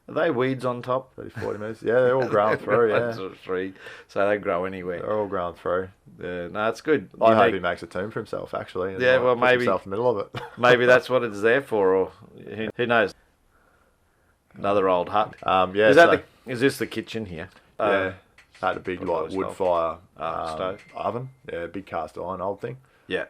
[SPEAKER 1] are they weeds on top?
[SPEAKER 2] 30, 40 metres. Yeah, they're all growing through, yeah.
[SPEAKER 1] Sort of tree, so they grow anywhere.
[SPEAKER 2] They're all growing through.
[SPEAKER 1] No, it's good.
[SPEAKER 2] I hope he
[SPEAKER 1] Unique.
[SPEAKER 2] makes a tomb for himself, actually. And
[SPEAKER 1] Yeah, well,
[SPEAKER 2] puts
[SPEAKER 1] maybe-
[SPEAKER 2] himself in the middle of it.
[SPEAKER 1] Maybe that's what it's there for, or who knows? Another old hut.
[SPEAKER 2] Yeah,
[SPEAKER 1] Is that
[SPEAKER 2] so,
[SPEAKER 1] is this the kitchen here?
[SPEAKER 2] yeah. Had a big
[SPEAKER 1] What
[SPEAKER 2] wood
[SPEAKER 1] was
[SPEAKER 2] fire
[SPEAKER 1] stove?
[SPEAKER 2] oven. Yeah, big cast iron old thing.
[SPEAKER 1] Yeah.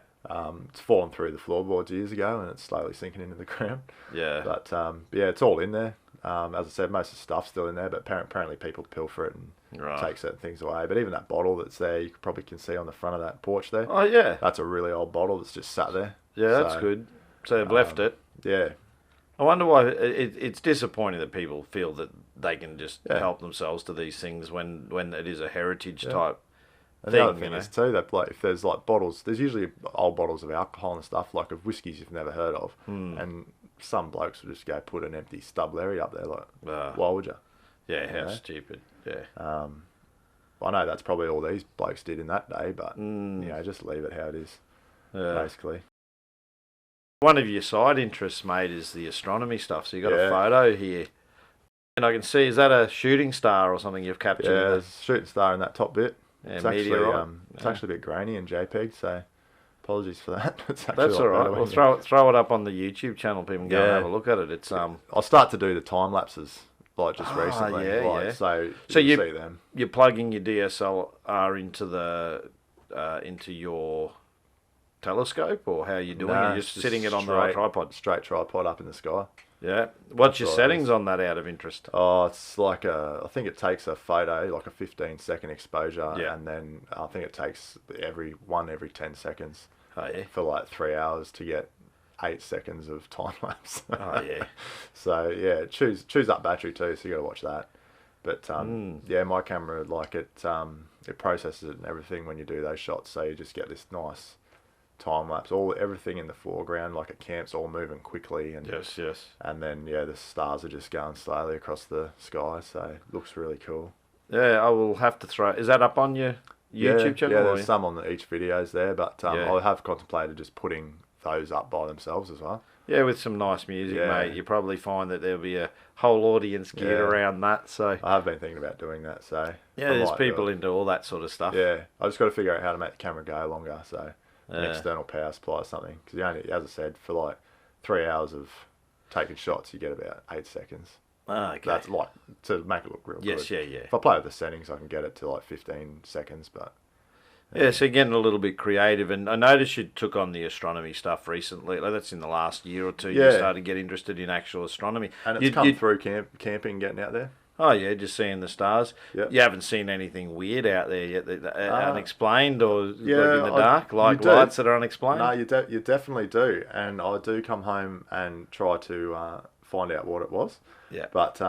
[SPEAKER 2] It's fallen through the floorboards years ago, and it's slowly sinking into the ground.
[SPEAKER 1] Yeah.
[SPEAKER 2] But yeah, it's all in there. As I said, most of the stuff's still in there, but apparently people pilfer it and take certain things away. But even that bottle that's there, you probably can see on the front of that porch there.
[SPEAKER 1] Oh, yeah.
[SPEAKER 2] That's a really old bottle that's just sat there.
[SPEAKER 1] Yeah, that's good. So they've left it.
[SPEAKER 2] Yeah.
[SPEAKER 1] I wonder why it's disappointing that people feel that they can just help themselves to these things when it is a heritage type
[SPEAKER 2] and
[SPEAKER 1] thing.
[SPEAKER 2] The other thing is too that if there's bottles, there's usually old bottles of alcohol and stuff, like of whiskies you've never heard of, and some blokes will just go put an empty stub Larry up there. Like, why would you?
[SPEAKER 1] Yeah, how stupid. Yeah.
[SPEAKER 2] I know that's probably all these blokes did in that day, but just leave it how it is. Basically.
[SPEAKER 1] One of your side interests, mate, is the astronomy stuff. So you got a photo here, and I can see, is that a shooting star or something you've captured?
[SPEAKER 2] Yeah, there's a shooting star in that top bit.
[SPEAKER 1] Yeah,
[SPEAKER 2] it's actually a bit grainy in JPEG, so apologies for that. That's
[SPEAKER 1] all right. We'll throw it up on the YouTube channel. People can go and have a look at it. It's
[SPEAKER 2] I'll start to do the time lapses just recently. So you see them.
[SPEAKER 1] You're plugging your DSLR into your telescope, or how are you doing? You're just sitting it on the tripod?
[SPEAKER 2] Straight tripod up in the sky.
[SPEAKER 1] Yeah. What's your settings on that, out of interest?
[SPEAKER 2] Oh, it's like I think it takes a photo, like a 15-second exposure, and then I think it takes every 10 seconds for like 3 hours to get 8 seconds of time lapse.
[SPEAKER 1] Oh, yeah.
[SPEAKER 2] So, yeah, choose up battery too, so you got to watch that. But, yeah, my camera, it processes it and everything when you do those shots, so you just get this nice time lapse, everything in the foreground, like at camps, all moving quickly, and and then the stars are just going slowly across the sky, so it looks really cool.
[SPEAKER 1] Yeah, I will have to throw. Is that up on your YouTube channel?
[SPEAKER 2] Yeah, there's some on each videos there, but I have contemplated just putting those up by themselves as well.
[SPEAKER 1] Yeah, with some nice music, mate. You probably find that there'll be a whole audience geared around that. So
[SPEAKER 2] I have been thinking about doing that. So
[SPEAKER 1] there's people into all that sort of stuff.
[SPEAKER 2] Yeah, I just got to figure out how to make the camera go longer. So. An external power supply or something, because you only, as I said, for like 3 hours of taking shots, you get about 8 seconds.
[SPEAKER 1] Okay.
[SPEAKER 2] That's like to make it look real good.
[SPEAKER 1] Yeah.
[SPEAKER 2] If I play with the settings, I can get it to like 15 seconds, but
[SPEAKER 1] so you're getting a little bit creative, and I noticed you took on the astronomy stuff recently. Like that's in the last year or two. You started to get interested in actual astronomy,
[SPEAKER 2] and it's come through camping, getting out there.
[SPEAKER 1] Oh yeah, just seeing the stars. Yep. You haven't seen anything weird out there yet, unexplained or like in the dark, like lights that are unexplained?
[SPEAKER 2] No, you definitely do, and I do come home and try to find out what it was.
[SPEAKER 1] Yeah.
[SPEAKER 2] But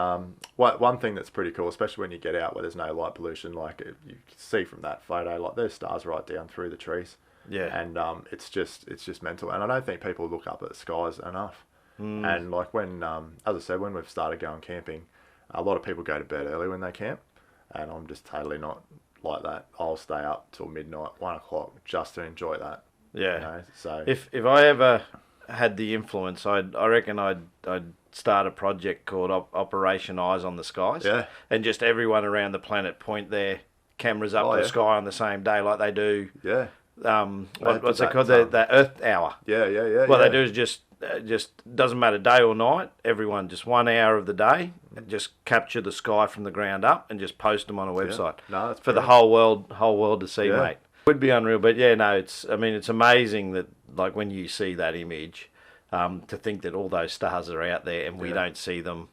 [SPEAKER 2] one thing that's pretty cool, especially when you get out where there's no light pollution, like you can see from that photo, like there's stars right down through the trees.
[SPEAKER 1] Yeah.
[SPEAKER 2] And it's just mental, and I don't think people look up at the skies enough. And like when, as I said, when we've started going camping, a lot of people go to bed early when they camp, and I'm just totally not like that. I'll stay up till midnight, 1 o'clock, just to enjoy that.
[SPEAKER 1] Yeah.
[SPEAKER 2] You know? So
[SPEAKER 1] if I ever had the influence, I reckon I'd start a project called Operation Eyes on the Skies.
[SPEAKER 2] Yeah.
[SPEAKER 1] And just everyone around the planet point their cameras up to the sky on the same day, like they do.
[SPEAKER 2] Yeah.
[SPEAKER 1] What's it called? The Earth Hour.
[SPEAKER 2] Yeah.
[SPEAKER 1] What they do is just doesn't matter day or night. Everyone just 1 hour of the day, just capture the sky from the ground up and just post them on a website.
[SPEAKER 2] No, that's
[SPEAKER 1] for the whole world to see, mate. Would be unreal, but it's amazing that like when you see that image, to think that all those stars are out there and we don't see them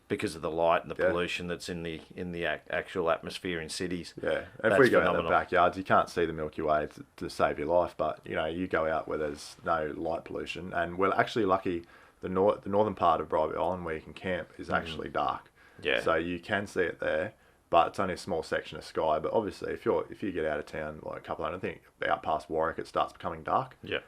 [SPEAKER 1] because of the light and the pollution that's in the actual atmosphere in cities.
[SPEAKER 2] Yeah, if we go out in the backyards, you can't see the Milky Way to save your life, but you go out where there's no light pollution, and we're actually lucky. The northern part of Bribie Island where you can camp is actually dark. Yeah. So you can see it there, but it's only a small section of sky. But obviously, if you get out of town like a couple of, I think out past Warwick, it starts becoming dark.
[SPEAKER 1] Yeah.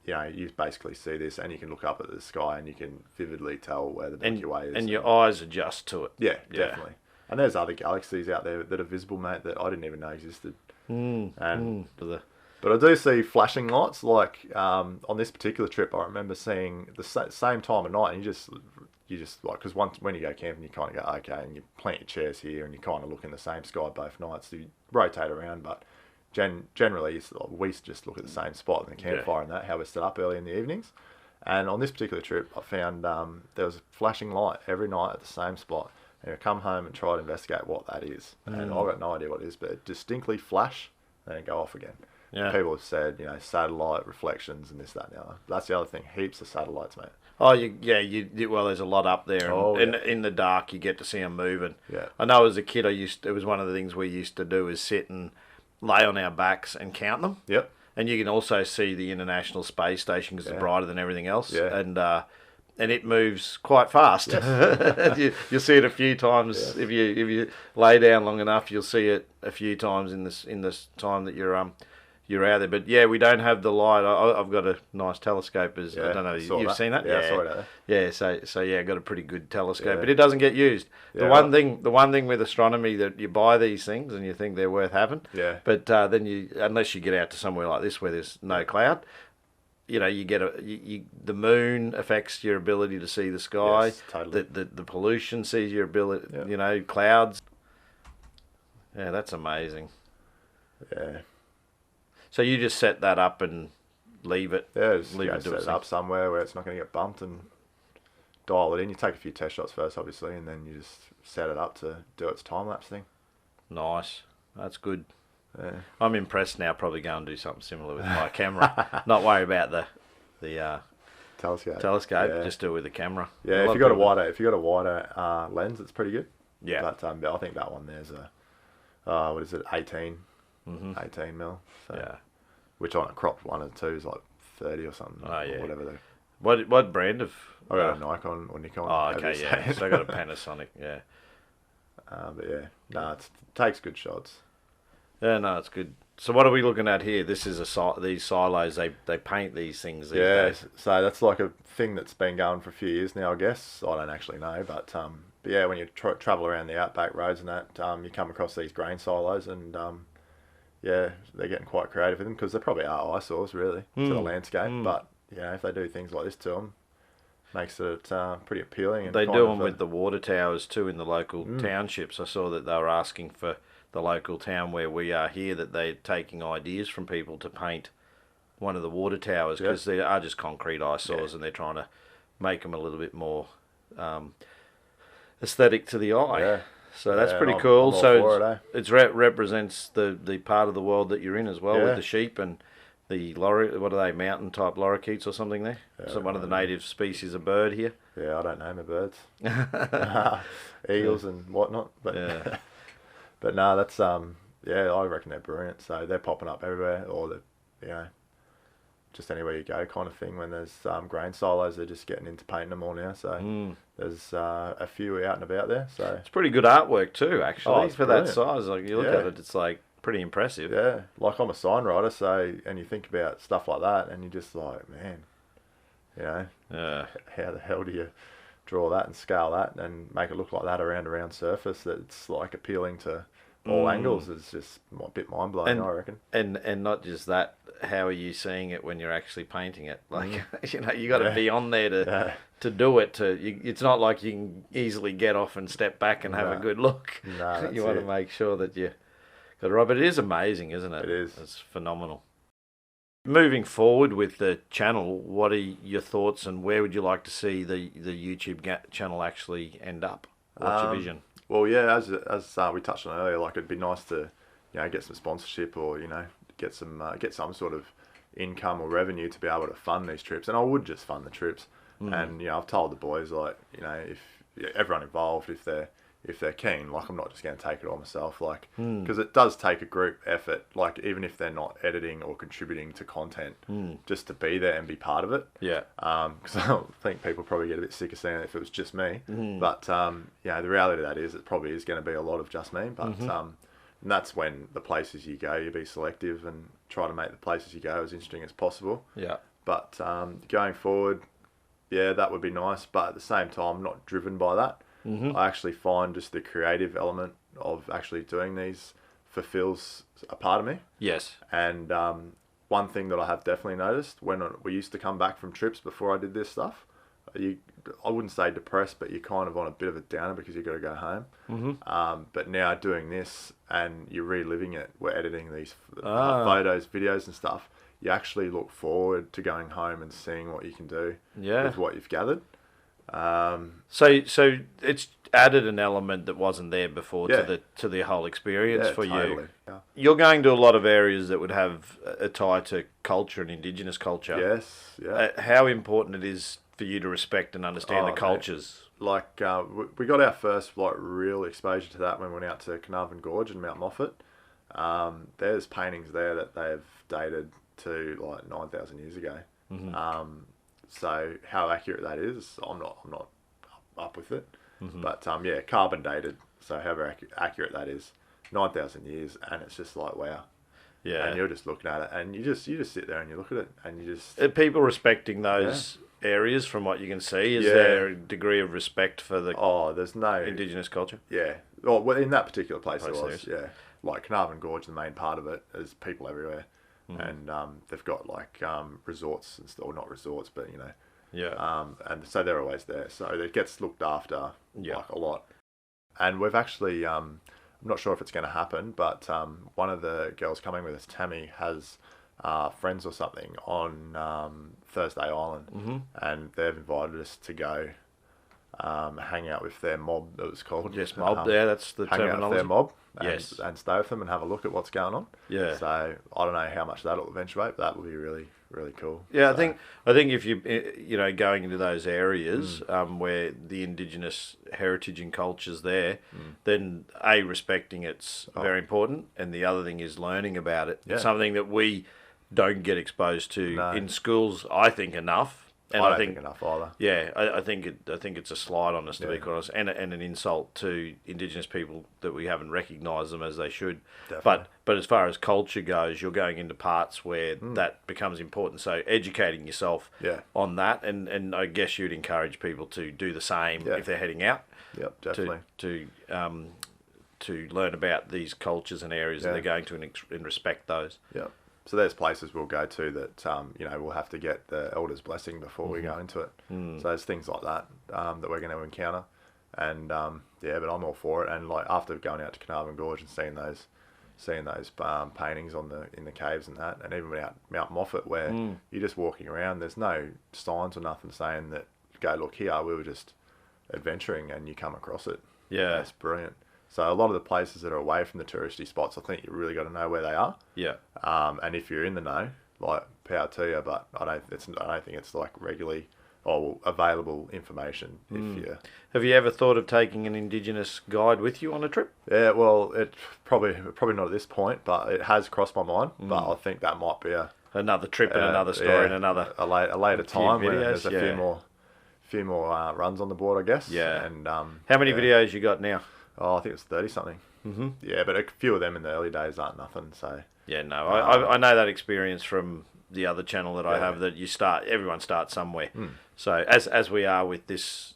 [SPEAKER 2] You basically see this, and you can look up at the sky, and you can vividly tell where the Milky Way is.
[SPEAKER 1] And your eyes adjust to it.
[SPEAKER 2] Yeah, definitely. And there's other galaxies out there that are visible, mate, that I didn't even know existed. But I do see flashing lights, like on this particular trip, I remember seeing the same time of night, and you just like, because when you go camping, you kind of go, okay, and you plant your chairs here, and you kind of look in the same sky both nights, so you rotate around, but generally, we just look at the same spot in the campfire and how we're set up early in the evenings. And on this particular trip, I found there was a flashing light every night at the same spot. And you come home and try to investigate what that is. And I've got no idea what it is, but it distinctly flash and then go off again.
[SPEAKER 1] Yeah.
[SPEAKER 2] People have said, you know, satellite reflections and this, that, and the other. That's the other thing. Heaps of satellites, mate.
[SPEAKER 1] Oh, well, there's a lot up there. And in the dark, you get to see them moving.
[SPEAKER 2] Yeah.
[SPEAKER 1] I know as a kid, it was one of the things we used to do is sit and lay on our backs and count them.
[SPEAKER 2] Yep.
[SPEAKER 1] And you can also see the International Space Station because it's brighter than everything else.
[SPEAKER 2] Yeah.
[SPEAKER 1] And it moves quite fast.
[SPEAKER 2] Yes.
[SPEAKER 1] You'll see it a few times. If you lay down long enough, you'll see it a few times in this time that you're out there. But yeah, we don't have the light. I've got a nice telescope. I don't know. You've seen that?
[SPEAKER 2] Yeah, I saw it.
[SPEAKER 1] Yeah. So I've got a pretty good telescope,
[SPEAKER 2] Yeah.
[SPEAKER 1] but it doesn't get used.
[SPEAKER 2] Yeah,
[SPEAKER 1] The one thing with astronomy that you buy these things and you think they're worth having.
[SPEAKER 2] Yeah.
[SPEAKER 1] But then unless you get out to somewhere like this where there's no cloud. You know, you get the moon affects your ability to see the sky.
[SPEAKER 2] Yes, totally.
[SPEAKER 1] The pollution sees your ability.
[SPEAKER 2] Yeah.
[SPEAKER 1] You know, clouds. Yeah, that's amazing.
[SPEAKER 2] Yeah.
[SPEAKER 1] So you just set that up and leave it.
[SPEAKER 2] Yeah, just
[SPEAKER 1] leave
[SPEAKER 2] set it up somewhere where it's not going to get bumped and dial it in. You take a few test shots first, obviously, and then you just set it up to do its time lapse thing.
[SPEAKER 1] Nice. That's good.
[SPEAKER 2] Yeah.
[SPEAKER 1] I'm impressed now. Probably go and do something similar with my camera. Not worry about the
[SPEAKER 2] telescope.
[SPEAKER 1] Yeah. Just do it with the camera.
[SPEAKER 2] Yeah, if you got a wider lens, it's pretty good.
[SPEAKER 1] Yeah.
[SPEAKER 2] But I think that one there's a what is it, 18 mil. So,
[SPEAKER 1] yeah.
[SPEAKER 2] Which on a cropped one or two is like 30 or something.
[SPEAKER 1] Oh yeah.
[SPEAKER 2] Or whatever.
[SPEAKER 1] What brand of?
[SPEAKER 2] I got a Nikon or Nikon.
[SPEAKER 1] Oh, okay, yeah. So I got a Panasonic. Yeah.
[SPEAKER 2] But yeah, no, it takes good shots.
[SPEAKER 1] Yeah, no, it's good. So what are we looking at here? This is these silos. They paint these things these days.
[SPEAKER 2] So that's like a thing that's been going for a few years now, I guess. I don't actually know, but yeah, when you travel around the Outback roads and that, you come across these grain silos, and yeah, they're getting quite creative with them because they probably are eyesores really to the landscape. But you know, if they do things like this to them, makes it pretty appealing. And
[SPEAKER 1] they do them with the water towers too in the local townships. I saw that they were asking for the local town where we are here that they're taking ideas from people to paint one of the water towers because they are just concrete eyesores and they're trying to make them a little bit more aesthetic to the eye.
[SPEAKER 2] Yeah.
[SPEAKER 1] So that's pretty cool. So
[SPEAKER 2] it,
[SPEAKER 1] represents the part of the world that you're in as well with the sheep and the what are they, mountain type lorikeets or something there? So one of the native species of bird here.
[SPEAKER 2] Yeah, I don't know my birds. Eagles and whatnot. But
[SPEAKER 1] yeah.
[SPEAKER 2] But no, that's yeah, I reckon they're brilliant. So they're popping up everywhere, or just anywhere you go kind of thing. When there's grain silos, they're just getting into painting them all now. So there's a few out and about there. So
[SPEAKER 1] it's pretty good artwork too, actually, for
[SPEAKER 2] brilliant.
[SPEAKER 1] that size. Like you look at it, it's like pretty impressive.
[SPEAKER 2] Yeah, like I'm a sign writer, so and you think about stuff like that, and you're just like, man, you know, how the hell do you draw that and scale that and make it look like that around a round surface that's like appealing to all angles? Is just a bit mind blowing, I reckon.
[SPEAKER 1] And not just that, how are you seeing it when you're actually painting it? Like you know, you got to be on there to do it. It's not like you can easily get off and step back and have a good look.
[SPEAKER 2] No,
[SPEAKER 1] you want to make sure that you got it right. But it is amazing, isn't it?
[SPEAKER 2] It is.
[SPEAKER 1] It's phenomenal. Moving forward with the channel, what are your thoughts and where would you like to see the YouTube channel actually end up? What's your vision?
[SPEAKER 2] Well, yeah, as we touched on earlier, like it'd be nice to, get some sponsorship or get some sort of income or revenue to be able to fund these trips. And I would just fund the trips. And I've told the boys if everyone involved, if they're keen, like I'm not just going to take it on myself, like because it does take a group effort, like even if they're not editing or contributing to content, just to be there and be part of it.
[SPEAKER 1] Yeah.
[SPEAKER 2] Because I think people probably get a bit sick of seeing it if it was just me. But the reality of that is it probably is going to be a lot of just me. But and that's when the places you go, you be selective and try to make the places you go as interesting as possible.
[SPEAKER 1] Yeah.
[SPEAKER 2] But going forward, yeah, that would be nice. But at the same time, I'm not driven by that. I actually find just the creative element of actually doing these fulfills a part of me.
[SPEAKER 1] Yes.
[SPEAKER 2] And one thing that I have definitely noticed when we used to come back from trips before I did this stuff, I wouldn't say depressed, but you're kind of on a bit of a downer because you've got to go home. But now doing this and you're reliving it, we're editing these photos, videos and stuff, you actually look forward to going home and seeing what you can do with what you've gathered.
[SPEAKER 1] So it's added an element that wasn't there before
[SPEAKER 2] Yeah.
[SPEAKER 1] to the whole experience
[SPEAKER 2] Yeah,
[SPEAKER 1] for
[SPEAKER 2] totally.
[SPEAKER 1] you.
[SPEAKER 2] Yeah.
[SPEAKER 1] You're going to a lot of areas that would have a tie to culture and Indigenous culture.
[SPEAKER 2] Yes, yeah.
[SPEAKER 1] How important it is for you to respect and understand the
[SPEAKER 2] Mate,
[SPEAKER 1] cultures.
[SPEAKER 2] like we got our first like real exposure to that when we went out to Carnarvon Gorge and Mount Moffat. There's paintings there that they've dated to like 9,000 years ago. So how accurate that is, I'm not up with it. But yeah, carbon dated. So however accurate that is, 9,000 years, and it's just like wow.
[SPEAKER 1] Yeah.
[SPEAKER 2] And you're just looking at it, and you just sit there and you look at it, and you just.
[SPEAKER 1] Are people respecting those areas from what you can see? Is
[SPEAKER 2] Yeah.
[SPEAKER 1] there a degree of respect for the
[SPEAKER 2] There's no
[SPEAKER 1] Indigenous culture?
[SPEAKER 2] Yeah. Well, in that particular place there was.
[SPEAKER 1] serious?
[SPEAKER 2] Yeah. Like Carnarvon Gorge, the main part of it, there's people everywhere, and they've got like resorts and or not resorts, but you know.
[SPEAKER 1] Yeah.
[SPEAKER 2] And so they're always there. So it gets looked after like a lot. And we've actually, I'm not sure if it's going to happen, but one of the girls coming with us, Tammy, has friends or something on Thursday Island, and they've invited us to go hang out with their mob, that was called.
[SPEAKER 1] Yes, mob. Yeah, that's the
[SPEAKER 2] hang out with
[SPEAKER 1] terminology.
[SPEAKER 2] their mob.
[SPEAKER 1] Yes.
[SPEAKER 2] And stay with them and have a look at what's going on.
[SPEAKER 1] Yeah.
[SPEAKER 2] So I don't know how much that'll eventuate, but that will be really, really cool.
[SPEAKER 1] Yeah,
[SPEAKER 2] So,
[SPEAKER 1] I think if you going into those areas where the Indigenous heritage and culture's there, then respecting it's very important, and the other thing is learning about it.
[SPEAKER 2] Yeah.
[SPEAKER 1] It's something that we don't get exposed to
[SPEAKER 2] No.
[SPEAKER 1] in schools, I think, enough. And
[SPEAKER 2] I don't think enough either.
[SPEAKER 1] Yeah, I think it's a slight on us, to be
[SPEAKER 2] Yeah.
[SPEAKER 1] quite honest, and an insult to Indigenous people that we haven't recognised them as they should.
[SPEAKER 2] Definitely.
[SPEAKER 1] But as far as culture goes, you're going into parts where that becomes important. So educating yourself on that, and I guess you'd encourage people to do the same if they're heading out.
[SPEAKER 2] Yep, definitely.
[SPEAKER 1] To learn about these cultures and areas that they're going to and respect those.
[SPEAKER 2] Yep. So there's places we'll go to that we'll have to get the elders' blessing before we go into it. So there's things like that that we're going to encounter, and but I'm all for it. And like after going out to Carnarvon Gorge and seeing those paintings in the caves and that, and even out Mount Moffat where you're just walking around, there's no signs or nothing saying that go look here. We were just adventuring, and you come across it.
[SPEAKER 1] Yeah,
[SPEAKER 2] that's brilliant. So a lot of the places that are away from the touristy spots, I think you really got to know where they are.
[SPEAKER 1] Yeah.
[SPEAKER 2] And if you're in the know, like power to you, but I don't think it's like regularly available information.
[SPEAKER 1] Have you ever thought of taking an Indigenous guide with you on a trip?
[SPEAKER 2] Yeah, well, it probably not at this point, but it has crossed my mind. But I think that might be
[SPEAKER 1] another trip and another story and another
[SPEAKER 2] a later time when there's a
[SPEAKER 1] videos,
[SPEAKER 2] few more runs on the board, I guess.
[SPEAKER 1] Yeah.
[SPEAKER 2] And
[SPEAKER 1] how many videos you got now?
[SPEAKER 2] Oh, I think it's 30 something. Yeah, but a few of them in the early days aren't nothing. So
[SPEAKER 1] yeah, no, I know that experience from the other channel that I have, that everyone starts somewhere. So as we are with this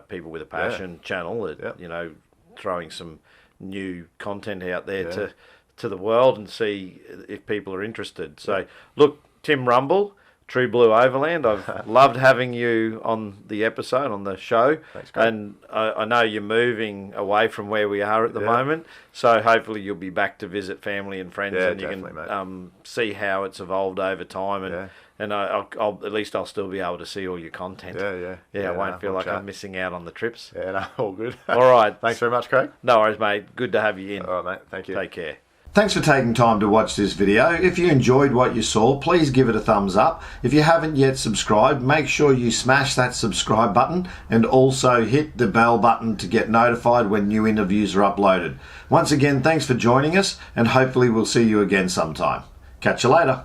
[SPEAKER 1] People with a Passion channel, that throwing some new content out there to the world and see if people are interested. So look, Tim Rumble, True Blue Overland, I've loved having you on the episode, on the show.
[SPEAKER 2] Thanks, Craig.
[SPEAKER 1] And I know you're moving away from where we are at the moment, so hopefully you'll be back to visit family and friends, and you can see how it's evolved over time, and I'll at least I'll still be able to see all your content. I won't feel like I'm missing out on the trips.
[SPEAKER 2] Yeah, no, all good.
[SPEAKER 1] All right.
[SPEAKER 2] Thanks very much, Craig.
[SPEAKER 1] No worries, mate. Good to have you in.
[SPEAKER 2] All right, mate. Thank you.
[SPEAKER 1] Take care.
[SPEAKER 3] Thanks for taking time to watch this video. If you enjoyed what you saw, please give it a thumbs up. If you haven't yet subscribed, make sure you smash that subscribe button and also hit the bell button to get notified when new interviews are uploaded. Once again, thanks for joining us, and hopefully we'll see you again sometime. Catch you later.